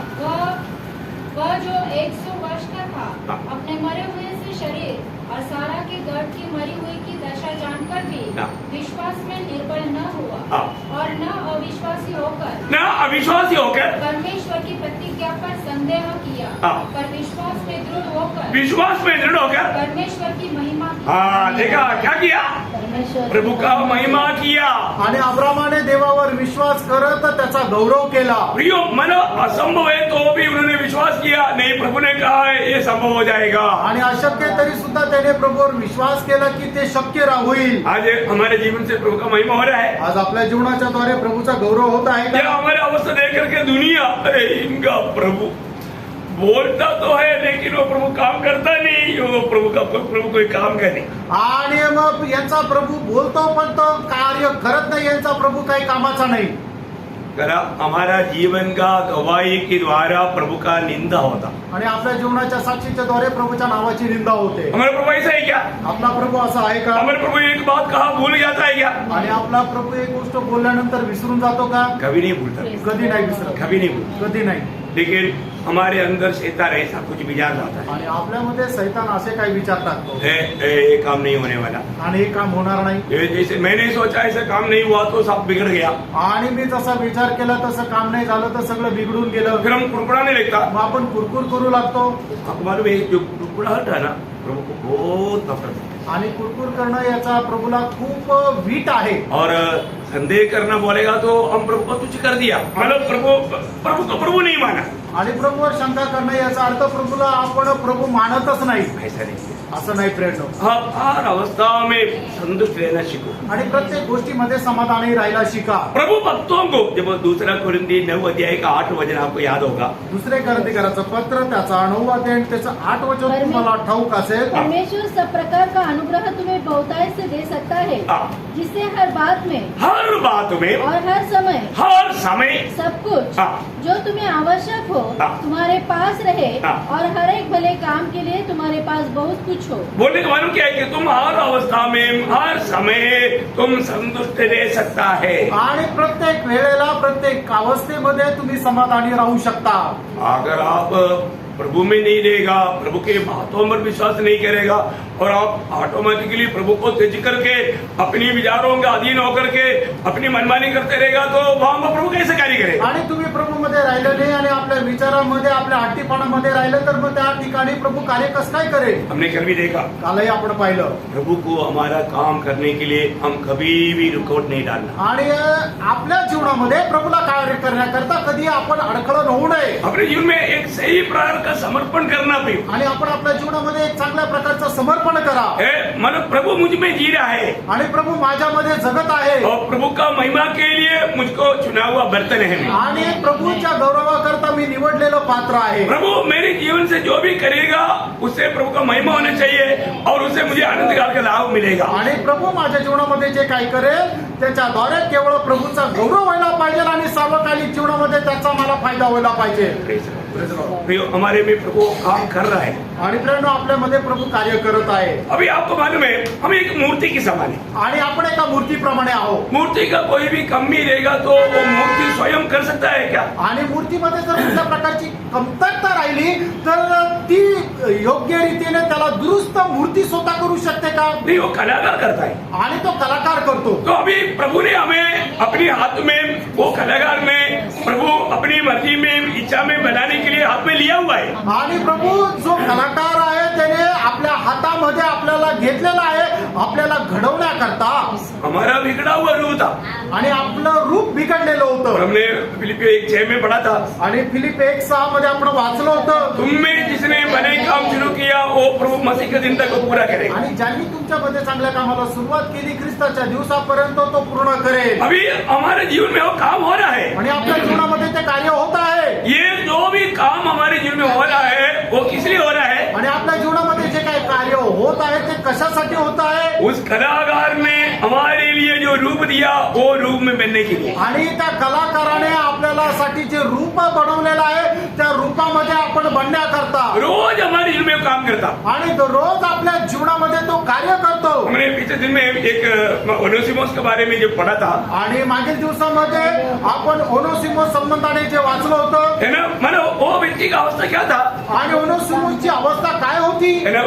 वह जो 100 वर्ष का था, हाँ. अपने मरे हुए से शरीर और सारा के गर्भ की मरी हुई की दशा जानकर भी हाँ. विश्वास में निर्बल न हुआ हाँ. और न अविश्वासी होकर ना अविश्वासी होकर परमेश्वर की प्रतिज्ञा पर संदेह किया, हाँ. पर विश्वास में दृढ़ होकर विश्वास में दृढ़ होकर परमेश्वर की महिमा की. हाँ, देखा क्या किया? परमेश्वर प्रभु का महिमा किया. आणि अब्रामाने देवावर विश्वास करत त्याचा गौरव केला. प्रियो, मन असंभव है तो भी उन्होंने विश्वास किया. नहीं, प्रभु ने कहा है ये संभव हो जाएगा. आणि अशक्य तरी सुद्धा त्याने प्रभूवर विश्वास केला की ते शक्य होईल. आज हमारे जीवन से प्रभु का महिमा हो रहा है. आज आपल्या जीवनाच्या द्वारे प्रभूचा गौरव होत आहे या का. हमारे अवस्था देख करके दुनिया, अरे इनका प्रभु बोलता तो है लेकिन वो प्रभु काम करता नहीं. वो प्रभु कोई काम करे. आणि मग यांचा प्रभू बोलतो पण तो कार्य करत नाही. यांचा प्रभू काही कामाचा नाही. करा हमारा जीवन का गवाही के द्वारा प्रभु का निंदा होता. आणि आपल्या जीवनाच्या साक्षीच्या द्वारे प्रभूच्या नावाची निंदा होते. हमारा प्रभु ऐसा है क्या? आपला प्रभू असा आहे का. हमारे प्रभु एक बात कहा भूल जाता है क्या? आणि आपला प्रभू एक गोष्ट बोलल्यानंतर विसरून जातो का. कभी नहीं भूलता. कधी नाही विसरत. कभी नहीं भूलता. कधी नाही. लेकिन हमारे अंदर शैतान ऐसा कुछ विचार लाता है. आणि आपल्यामध्ये सैतान असे काही विचार टाकतो. ये काम नहीं होने वाला. आणि हे काम होणार नाही. ये जैसे मैंने सोचा ऐसा काम नहीं हुआ तो सब बिगड़ गया. आणि मी जसा विचार केला तसं काम नाही झालं तर सगळं बिघडून गेलं. फिर हम कुड़कुड़ाने लगता. मग आपण कुरकुर करू लागतो. आपको मालूम है जो कुड़कुड़ाहट है ना प्रभु को बहुत नफरत है. आणि कुरकुर करणं याचा प्रभूला खूप वीट आहे. और संदेह करना बोलेगा तो हम प्रभु को तुच्छ कर दिया. मतलब प्रभु को प्रभु नहीं माना. आणि प्रभूवर शंका करणं याचा अर्थ प्रभूला आपण प्रभू मानतच नाही. ऐसा नहीं. असं नाही प्रेरणो. हर अवस्था में संतुष्ट रहना सीखो. आणि प्रत्येक गोष्टीमध्ये समाधानी राहायला शिका. प्रभु भक्तों को जब दूसरा कुरिन्थी 9 अध्याय का 8 वचन आपको याद होगा. दुसरे करंथीकराचं पत्र त्याचा 9 अध्याय आणि त्याचं 8 वचन तुम्हाला ठाऊक असेल. परमेश्वर सब प्रकार का अनुग्रह तुम्हें बहुतायत से दे सकता है, जिससे हर बात में और हर समय सब कुछ जो तुम्हें आवश्यक हो तुम्हारे पास रहे, और हर एक भले काम के लिए तुम्हारे पास बहुत कुछ हो. बोलने का मालूम क्या है कि तुम हर अवस्था में हर समय तुम संतुष्ट रह सकता है. आणि प्रत्येक वेळेला प्रत्येक अवस्थेमध्ये तुम्ही समाधानी राहू शकता. अगर आप प्रभु में नहीं रहेगा, प्रभु के बातों पर विश्वास नहीं करेगा और आप ऑटोमेटिकली प्रभु को त्यज करके अपनी विचारों के अधीन होकर के अपनी मनमानी करते रहेगा तो वहां पर प्रभु कैसे कार्य करेगा. आणि तुम्ही प्रभूमध्ये विचारामध्ये राहिलं नाही आणि आपल्या विचारामध्ये आपल्या हट्टीपणामध्ये राहिलं तर मग त्या ठिकाणी प्रभू कार्य कसं काय करेल? हमने कल भी देखा, कालही आपण पाहिलं, प्रभु को हमारा काम करने के लिए हम कभी भी रुकावट नहीं डालना। आणि आपल्या जीवनामध्ये प्रभूला कार्य करण्याकरता कधी आपण अडखळण होऊ नये अपने जीवन में एक सही प्रकार का समर्पण करना भी, आणि आपण आपल्या जीवनामध्ये एक चांगल्या प्रकारचं समर्पण करा। मतलब प्रभु मुझ में जी रहा है आणि प्रभू माझ्यामध्ये जगत आहे और प्रभु का महिमा के लिए मुझको चुना हुआ बर्तन है मैं। आणि प्रभूच्या गौरवाकरता मी निवडलेलं पात्र आहे। प्रभु मेरे जीवन से जो भी करेगा उससे प्रभु का महिमा होना चाहिए और उससे मुझे आनंद काल का लाभ मिलेगा। आणि प्रभू माझ्या जीवनामध्ये जे काही करेल त्याच्याद्वारे केवळ प्रभूचा गौरव व्हायला पाहिजे आणि सार्वकालिक जीवनामध्ये त्याचा मला फायदा व्हायला पाहिजे। प्रियो, हमारे में प्रभु काम कर रहा है आणि प्रेरणा आपल्यामध्ये प्रभू कार्य करत आहे। अभी आपको मालूम है हम एक मूर्ति की समान है। आणि आपण एका मूर्तीप्रमाणे आहोत। मूर्ति का कोई भी कमी रहेगा तो वो मूर्ति स्वयं कर सकता है क्या? आणि मूर्तीमध्ये जर कुठल्या प्रकारची कमतरता राहिली तर ती योग्य रीतीने त्याला दुरुस्त मूर्ती स्वतः करू शकते का? नहीं, वो कलाकार करता है। आणि तो कलाकार करतो। तो अभी प्रभु ने हमें अपने हाथ में वो कलाकार में प्रभु अपनी मर्जी में इच्छा में बनाने के लिए हाथ में लिया हुआ है। आणि प्रभू जो कलाकार आहे त्याने आपल्या हातामध्ये आपल्याला घेतलेला आहे आपल्याला घडवण्याकरता। हमारा बिगड़ा हुआ रूप था आणि आपलं रूप बिघडलेलं और होतं। हमने फिलिपियो 1:6 में पढ़ा था, आणि फिलिप 1:6 मध्ये आपण वाचलं होतं, तुम में जिसने भले काम शुरू किया वो प्रभु मसीह के दिन तक वो पूरा करेगा। आणि ज्यांनी तुमच्यामध्ये चांगल्या कामाला सुरुवात केली ख्रिस्ताच्या दिवसापर्यंत तो पूर्ण करेल। अभी हमारे जीवन में वो काम हो रहा है। आणि आपल्या जीवनामध्ये ते कार्य होत आहे। ये जो भी काम हमारे जीवन में हो रहा है वो किस लिए हो रहा है? आणि आपल्या जीवनामध्ये जे काही कार्य होत आहे ते कशासाठी होत आहे? उस कलाकार ने हमारे लिए जो रूप दिया वो रूप में बनने के लिए। आणि त्या कलाकाराने आपल्याला साठी जे रूप बनवलेलं आहे त्या रूपामध्ये आपण बनण्याकरता रोज हमारे जीवन में काम करता। आणि रोज आपल्या जीवनामध्ये तो कार्य करतो। हमने पिछले दिन में एक ओनेसिमोस के बारे में जो पढ़ा था, आणि मागील दिवसामध्ये आपण ओनेसिमोस संबंधाने जे वाचलं होतं, है ना, मतलब वो व्यक्ति का अवस्था क्या था? आणि ओनेसिमोसची अवस्था काय होती? है ना,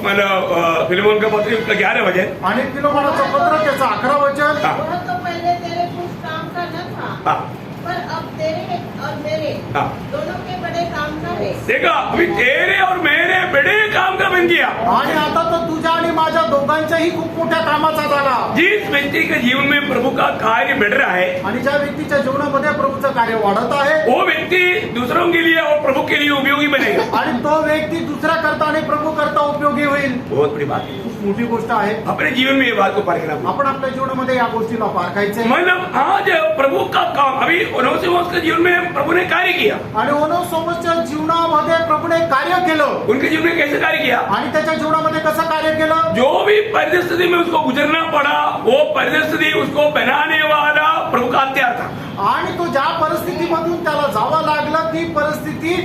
मतलब फिलिमोन का पत्र उसका 11 वचन। आणि फिलोमोनाचं पत्र त्याचं 11 वचन। हाँ। वह तो पहले तेरे कुछ काम का न था, हाँ, पर अब तेरे और मेरे हाँ। दोनों के बड़े काम का है। देखा, अभी तेरे और मेरे बड़े काम का बन गया। आणि आता तर तुझ्या आणि माझ्या दोघांच्याही खूप मोठ्या कामाचा झाला। जिस व्यक्ति के जीवन में प्रभु का कार्य बढ़ रहा है आणि ज्या व्यक्तीच्या जीवनामध्ये प्रभूचं कार्य वाढत आहे वो व्यक्ति दूसरों के लिए और प्रभु के लिए उपयोगी बनेगा। आणि तो व्यक्ती दुसऱ्या करता आणि प्रभू करता उपयोगी होईल। बहुत बड़ी बात है। खूप मोठी गोष्ट आहे। अपने जीवन में ये बात को पार करना। आपण आपल्या जीवनामध्ये या गोष्टीला पारखायचे। मतलब आज प्रभु का काम, अभी ओनेसिमोस के जीवन में प्रभु ने कार्य किया। आणि ओनेसिमोसच्या जीवनामध्ये प्रभूने कार्य केलं। उनके जीवन में कैसे कार्य किया? आणि त्याच्या जीवनामध्ये कसं कार्य केलं? जो भी परिस्थिति में उसको गुजरना पड़ा वो परिस्थिति उसको बनाने वाला प्रभु का हत्यार था। आणि तो ज्या परिस्थितीमधून त्याला जावं लागलं ती परिस्थिती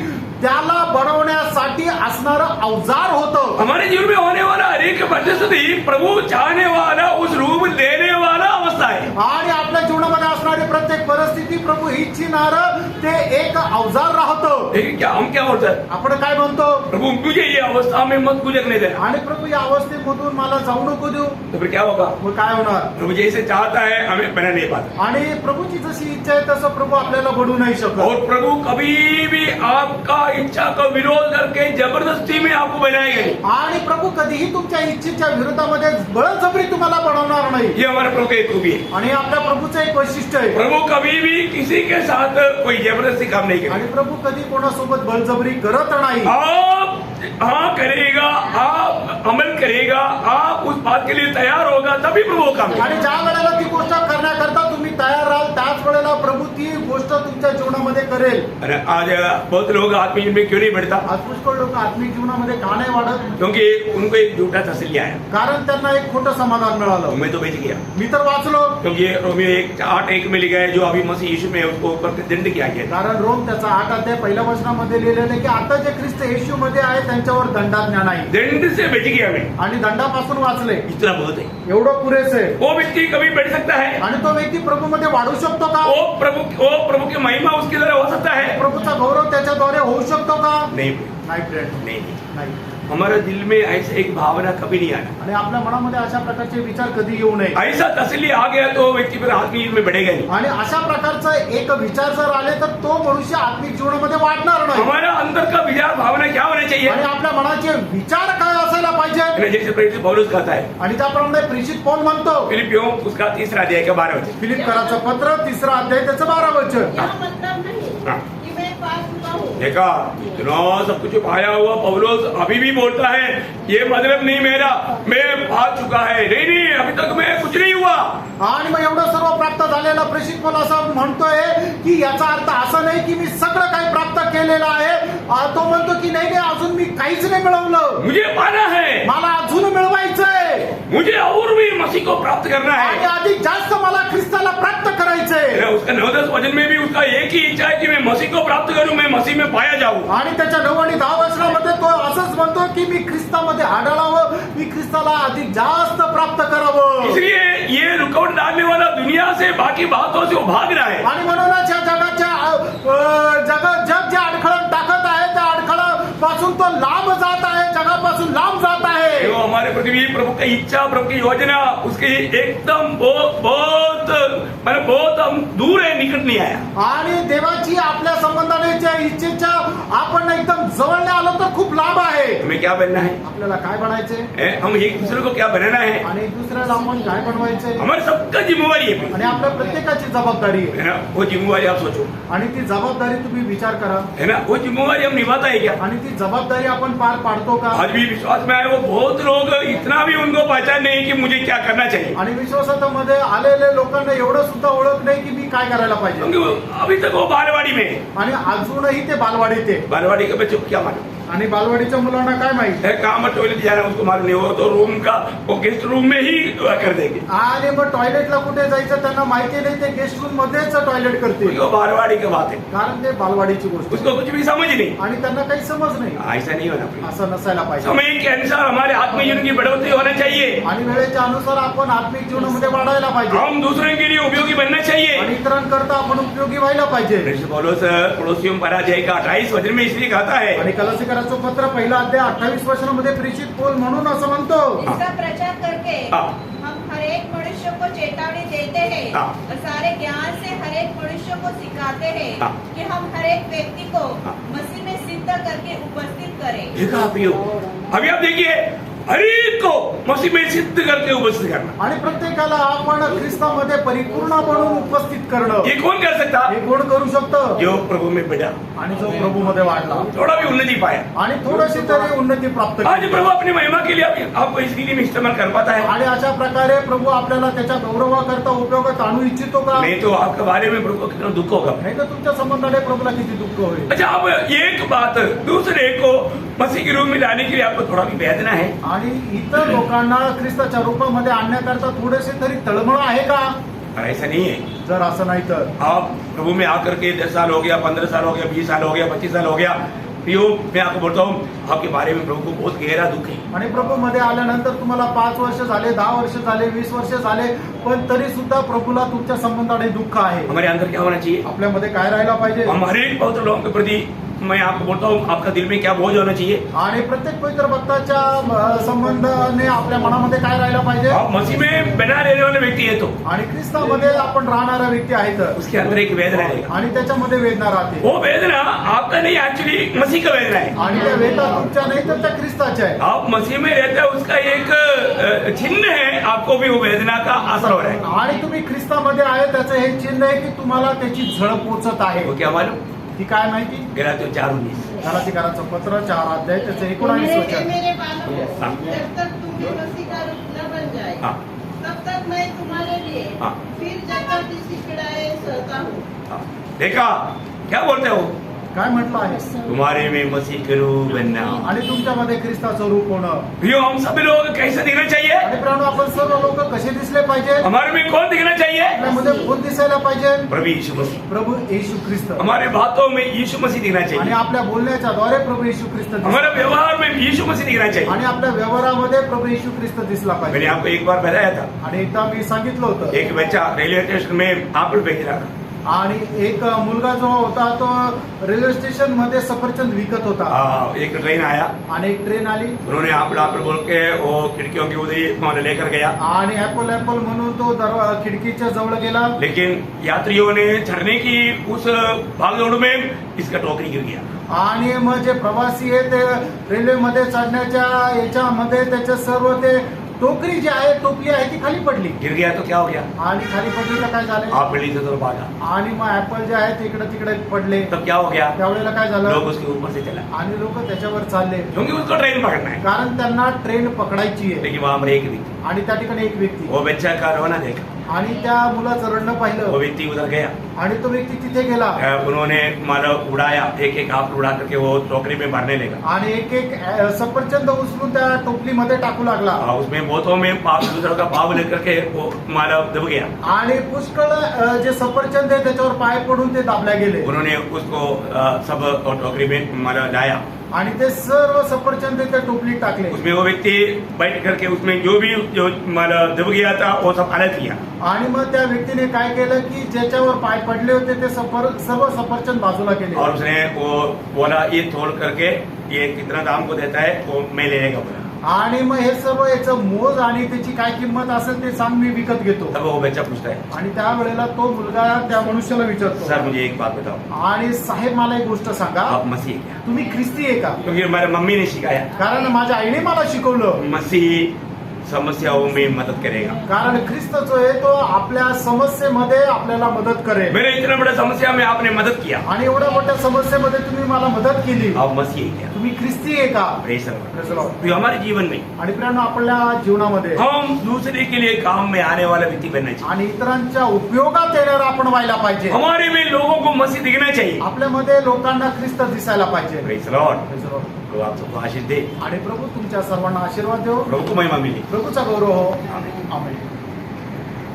त्याला बनवण्यासाठी असणारं अवजार होतं। हमारे जीवन में होने वाला हर एक परिस्थिति प्रभु चाहने वाला उस रूप देने वाला अवस्था है। आणि आपल्या जीवनामध्ये असणारी प्रत्येक परिस्थिती प्रभू इच्छिणार ते एक अवजार राहतं। लेकिन क्या हम क्या बोलते हैं? आपण काय म्हणतो? प्रभु मुझे ये अवस्था में मत गुजरने देना। आणि प्रभू या अवस्थेमधून मला जाऊ नको देऊ। तो फिर क्या होगा? मग काय होणार? प्रभु जैसे चाहता है हमें बना नहीं पाता। आणि प्रभूची जशी इच्छा आहे तसं प्रभू आपल्याला घडू नाही शकत। और प्रभु कभी भी आपका इच्छा का विरोध करके जबरदस्ती में आपको बनाएगा नहीं। आणि प्रभू कधीही तुमच्या इच्छेच्या विरोधामध्ये बळजबरी तुम्हाला बनवणार नाही। ये हमारे प्रभु की खूबी है। आणि आपल्या प्रभूचं एक वैशिष्ट्य आहे। प्रभु कभी भी किसी के साथ कोई जबरदस्ती काम नहीं करेगा। आणि प्रभू कधी कोणासोबत बळजबरी करत नाही। आप हाँ करेगा, आप अमल करेगा, आप उस बात के लिए तैयार होगा तभी प्रभु काम करेगा। आणि ज्या वेळेला ती गोष्ट करण्याकरता तुम्ही तयार राहाल त्याच वेळेला प्रभू ती गोष्ट तुमच्या जीवनामध्ये करेल। अरे आज बहुत लोग आत्मीय में क्यों नहीं बढ़ता? आज पुष्कळ लोक आत्मिक जीवनामध्ये का नाही वाढत? क्योंकि उनको एक झूठा तसल्लिया है। कारण त्यांना एक खोटं समाधान मिळालं। मैं तो बेच गया, मी तर वाचलो। क्योंकि रोमियो 8:1 में लिखा है जो अभी मसीह यीशु में उसको ऊपर दंड किया गया था। कारण रोम त्याचा 8 अध्याय पहिल्या वचनामध्ये लिहिलेलं आहे की आता जे ख्रिस्त येशू मध्ये आहे त्यांच्यावर दंडाज्ञा नाही। दंड से बच गया मैं, आणि दंडापासून वाचले इतना बहुत है। एवढं पुरेसे आहे। वो व्यक्ति कभी बढ़ सकता है? आणि तो व्यक्ती प्रभूमध्ये वाढू शकतो का? वो प्रभु की महिमा उसके द्वारा हो सकता है? प्रभूचा गौरव त्याच्याद्वारे होऊ शकतो का? नहीं, नाही फ्रेंड, नहीं। नाही। हमारे दिल में ऐसे एक भावना कभी नहीं आना। आणि आपल्या मनामध्ये अशा प्रकारचे विचार कधी येऊ नये ऐसा तसल्ली आ गया तो व्यक्ति फिर आत्मीय में बढ़ेगा नहीं। आणि अशा प्रकारचा एक विचार जर आले तर तो मनुष्य आत्मिक जीवनामध्ये वाढणार नाही हमारा अंदर का विचार भावना क्या होना चाहिए? आणि आपल्या मनाचे विचार काय असायला पाहिजे जैसे प्रेरित पौलुस कहता है आणि त्याप्रमाणे प्रेषित पौल म्हणतो फिलिपियों उसका 3 अध्याय का 12 वचन। फिलिपकराचं पत्र 3 अध्याय त्याचं 12 वचन यह मतलब नहीं हाँ। कि मैं पा चुका हूँ। देखा इतना सब कुछ पाया हुआ पौलुस अभी भी बोलता है ये मतलब नहीं मेरा, मैं पा चुका है। नहीं अभी तक मैं कुछ नहीं हुआ। आणि मग एवढं सर्व प्राप्त झालेला प्रेषित पौल असं म्हणतोय की याचा अर्थ असा नाही की मी सगळं काही प्राप्त केलेलं आहे तो म्हणतो की नाही अजून मी काहीच नाही मिळवलं मुझे पाना है, मला अजून मिळवायचंय मुझे और भी मसीह को प्राप्त करना आणि है। अधिक जास्त मला ख्रिस्ताला प्राप्त करायचंय उसका 9-10 वचन में भी उसका एक ही इच्छा है कि मैं मसीह को प्राप्त करूं, मैं मसीह में पाया जाऊं। आणि त्याच्या 9 आणि 10 वचनामध्ये तो असंच म्हणतो की मी ख्रिस्तामध्ये आढळावं मी ख्रिस्ताला अधिक जास्त प्राप्त करावं इसलिए ये रुकावट डालने वाला दुनिया से बाकी बातों से वो भाग रहा है। आणि म्हणूनच या जग जे अडखळण टाकत आहे त्या अडखळापासून तो लांब जात आहे जगापासून लांब जात आहे वो हमारे पृथ्वी प्रभु की इच्छा, प्रभु की योजना उसकी एकदम बहुत हम दूर है, निकट नहीं आया। आणि देवाची आपल्या संबंधाने ज्या इच्छेच्या आपण एकदम जवळ नाही आलो तर खूप लांब आहे हमें क्या बनना है? आपल्याला काय बनायचे हम एक दूसरे को क्या बनाना है? आणि एक दुसऱ्याला आपण काय बनवायचे हमारे सबका जिम्मेवारी है आणि आपल्या प्रत्येकाची जबाबदारी आहे ना। वो जिम्मेवारी आप सोचो आणि ती जबाबदारी तुम्ही विचार करा है ना, वो जिम्मेवारी हम निभाता है क्या? आणि ती जबाबदारी आपण पार पाडतो का आज भी विश्वास में आए वो बहुत लोग इतना भी उनको पहचान नहीं कि मुझे क्या करना चाहिए, आणि विश्वासामध्ये आलेले लोकांना एवढं सुद्धा ओळख नाही की मी काय करायला पाहिजे क्योंकि अभी तक वो बालवाड़ी में है। आणि अजूनही ते बालवाडीत आहे बालवाड़ी के बच्चों को क्या मालूम आणि बालवाडीच्या मुलांना काय माहिती है? कहाँ में टॉयलेट जाना उसको मालूम नहीं, हो तो रूम का वो गेस्ट रूम में ही कर देंगे, आणि मग टॉयलेटला कुठे जायचं त्यांना माहिती नाही ते गेस्ट रूम मध्येच टॉयलेट करते क्योंकि वो बालवाड़ी की बात है, कारण ते बालवाडीची गोष्ट उसको कुछ भी समझ नहीं। आणि त्यांना काही समज नाही ऐसा नहीं होना चाहिए। असं नसायला पाहिजे समय के अनुसार हमारे आत्मिक जीवन की बढ़ोतरी होना चाहिए। आणि वेळेच्या अनुसार आपण आत्मिक जीवनामध्ये वाढायला पाहिजे हम दूसरे के लिए उपयोगी बनना चाहिए। आणि इतरांकरता आपण उपयोगी व्हायला पाहिजे प्रेषित पौलुस पड़ोसियों पराजय का 28 वचन में इसलिए कहता है आणि कलसीकराचं पत्र 1 अध्याय 28 वचनामध्ये प्रेषित पौल म्हणून असं म्हणतो इसका प्रचार करके हाँ। हम हर एक मनुष्य को चेतावनी देते हैं हाँ। और सारे ज्ञान से हर एक मनुष्य को सिखाते हैं हाँ। कि हम हर एक व्यक्ति को हाँ। मसीह में सिद्ध करके उपस्थित करें। देखा अभी आप देखिए हर एक को मसीह में सिद्ध करके उपस्थित करना, आणि प्रत्येकाला आपण ख्रिस्तामध्ये परिपूर्ण बनवून उपस्थित करणं ये कौन कर सकता? हे कोण करू शकतं जो प्रभु में बढ़ा, आणि जो प्रभू मध्ये वाढला थोड़ा भी उन्नति पाया। आणि थोडीशी तरी उन्नती प्राप्त आज केली प्रभु अपनी महिमा के लिए आपको इसके लिए इस्तेमाल कर पाता है। आणि अशा प्रकारे प्रभू आपल्याला त्याच्या गौरवाकरता उपयोगात आणू इच्छितो का नहीं तो आपके बारे में प्रभु को कितना दुख होगा। नाही तर तुमच्या संबंधाने प्रभूला किती दुःख होईल अच्छा, अब एक बात दूसरे को मसीह के रूप में लाने के लिए आपको थोड़ा भी वेदना है। आणि इतर लोकांना ख्रिस्ताच्या रूपामध्ये आणण्याकरता थोडेसे तरी तळमळ आहे का और ऐसा नहीं है। जर असं नाही तर आप प्रभु में आकर के 10 साल हो गया, 15 साल हो गया, 20 साल हो गया, 25 साल हो गया, प्रियो मैं आपको बोलता हूँ आपके बारे में प्रभु को बहुत गहरा दुख है। आणि प्रभू मध्ये आल्यानंतर तुम्हाला 5 वर्ष झाले 10 वर्ष झाले 20 वर्ष झाले पण तरी सुद्धा प्रभूला तुमच्या संबंधाने दुःख आहे हमारे अंदर क्या होना चाहिए? आपल्यामध्ये काय राहायला पाहिजे हम हर एक पवित्र लोगों के प्रति मैं आपको बोलता हूँ आपका दिल में क्या बोझ होना चाहिए? आणि प्रत्येक पवित्र भक्ताच्या संबंधाने आपल्या मनामध्ये काय राहायला पाहिजे आप मसीह में बना रहने वाले व्यक्ति है तो आणि ख्रिस्तामध्ये आपण राहणारा व्यक्ती आहे तर उसके अंदर एक वेदना रहेगा। आणि त्याच्यामध्ये वेदना राहते वो वेदना आपका नहीं, एक्चुअली मसीह का वेदना है। आणि त्या वेदना तुमच्या नाही तर त्या ख्रिस्ताच्या आहे आप मसीह में रहते हैं उसका एक चिन्ह है, आपको भी वो वेदना का असर हो रहा है। आणि तुम्ही ख्रिस्तामध्ये आहे त्याचं हे चिन्ह आहे की तुम्हाला त्याची झळ पोचत आहे वो क्या मालूम? ती काय माहिती गलातियों 4:19 गलातीकरांचं पत्र 4 अध्याय त्याचं 19 हे वचन मेरे बालों, हाँ। जब तक तुम भी मसीह का रूप न बन जाए हाँ। तब तक मैं तुम्हारे लिए हाँ। फिर जगह की पीड़ाएं सहता हूँ। हाँ, देखा क्या बोलते हो? काय म्हटलं आहे तुम्हारे में मसीह के रूप बनना। आणि तुमच्यामध्ये ख्रिस्ताचं रूप होणं प्रियो हम सभी लोग कैसे दिखना चाहिए? आणि प्राणू आपण सर्व लोक कसे दिसले पाहिजे हमारे में कौन दिखना चाहिए? आपल्यामध्ये कोण दिसायला पाहिजे प्रभु यीशु मसीह। प्रभू येशू ख्रिस्त हमारे बातों में यीशु मसीह दिखना आणि चाहिए, आपल्या बोलण्याच्या द्वारे प्रभू येशू ख्रिस्त दिसला. हमारे व्यवहार में यीशु मसीह दिखना चाहिए। आणि आपल्या व्यवहारामध्ये प्रभू येशू ख्रिस्त दिसला मैंने पाहिजे आपको एक बार बताया था, आणि एकदा मी सांगितलं होतं एक बच्चा रेलवे स्टेशन में पापड़ बेच रहा था। आणि एक मुलगा जो होता तो रेल्वे स्टेशन मध्ये सफरचंद विकत होता एक ट्रेन आया, आणि एक ट्रेन आली उन्होंने आप बोल के वो खिड़कियों की उधर वहाँ लेकर गया, आणि ऍपल ऍपल म्हणून तो खिडकीच्या जवळ गेला. लेकिन यात्रियों ने चढ़ने की उस भागदौड़ में इसका टोकरी गिर गया. आणि मग जे प्रवासी आहे ते रेल्वेमध्ये चढण्याच्या याच्यामध्ये त्याचे सर्व ते टोकरी जी आहे टोपली आहे ती खाली पडली. गिर गया तो क्या हो गया? आणि खाली पडली तर काय झालं? आप बिल्डिंग से तो भागा. आणि मग ऍपल जे आहे ते इकडे तिकडे पडले. तब क्या हो गया? त्यावेळेला काय लोग झालं? उसके ऊपर से चला, आणि लोक त्याच्यावर चालले क्योंकि उसको ट्रेन पकड़ना है. कारण त्यांना ट्रेन पकडायची आहे. लेकिन वहां पर एक व्यक्ति, आणि त्या ठिकाणी एक व्यक्ती वो बच्चा का रोना देखा, आणि त्या मुलाचं रडणं वो पाहिलं व्यक्ति उधर गया, आणि तो व्यक्ती तिथे गेला उन्होंने मानो उड़ाया, एक एक आप उड़ा करके वो टोकरी में भरने लगा. आणि एक एक सफरचंद उचलून त्या टोपलीमध्ये टाकू लागला. उसमें बोतों में दूसरों का पाव लेकर के वो मानो दब गया. आणि पुष्कळ जे सफरचंद आहे त्याच्यावर पाय पडून ते दाबल्या गेले. उन्होंने उसको सब टोकरी में मानो लाया. आणि ते सर्व सफरचंद त्या टोपलीत टाकले. उसमें वो व्यक्ति बैठ करके उसमें जो मानो दब गया था वो सब अलग किया. आणि मग त्या व्यक्तीने काय केलं की ज्याच्यावर पाय पडले होते ते सर्व सफरचंद बाजूला केले. और उसने वो बोला ये तोड़ करके ये कितना दाम को देता है वो मैं ले लेगा बोला. आणि मग हे सर्व याचं मोज आणि त्याची काय किंमत असेल ते सांग मी विकत घेतो. तब वो बच्चा पूछता है, आणि त्यावेळेला तो मुलगा त्या मनुष्याला विचारतो, सर मुझे एक बात बताओ, आणि साहेब मला एक गोष्ट सांगा, आप मसीह क्या? तुम्ही ख्रिस्ती आहे का? क्योंकि हमारे मम्मी ने सिखाया कारण माझ्या आईने मला शिकवलं. मसीह समस्याओं में मदद करेगा. कारण ख्रिस्त जो आहे तो आपल्या समस्येमध्ये आपल्याला मदत करेल. मेरे इतना बड़ा समस्या में आपने मदद किया, आणि एवढ्या मोठ्या समस्येमध्ये तुम्ही मला मदत केली. आप मसीह क्या? तुम्ही ख्रिस्ती आहे का? Praise the Lord. Praise the Lord. तो हमारे जीवन में आणि प्रियांनो आपल्या जीवनामध्ये हम दूसरे के लिए काम में आने वाला व्यक्ति बनना चाहिए. आणि इतरांच्या उपयोगात येणारा आपण व्हायला पाहिजे. हमारे में लोगों को मसीह दिखना चाहिए. आपल्यामध्ये लोकांना ख्रिस्त दिसायला पाहिजे. Praise the Lord. Praise the Lord. प्रभु आप सबको आशीष दे, आणि प्रभू तुमच्या सर्वांना आशीर्वाद देव. प्रभु को महिमा मिली. प्रभूचा गौरव हो. आमीन. आमेन.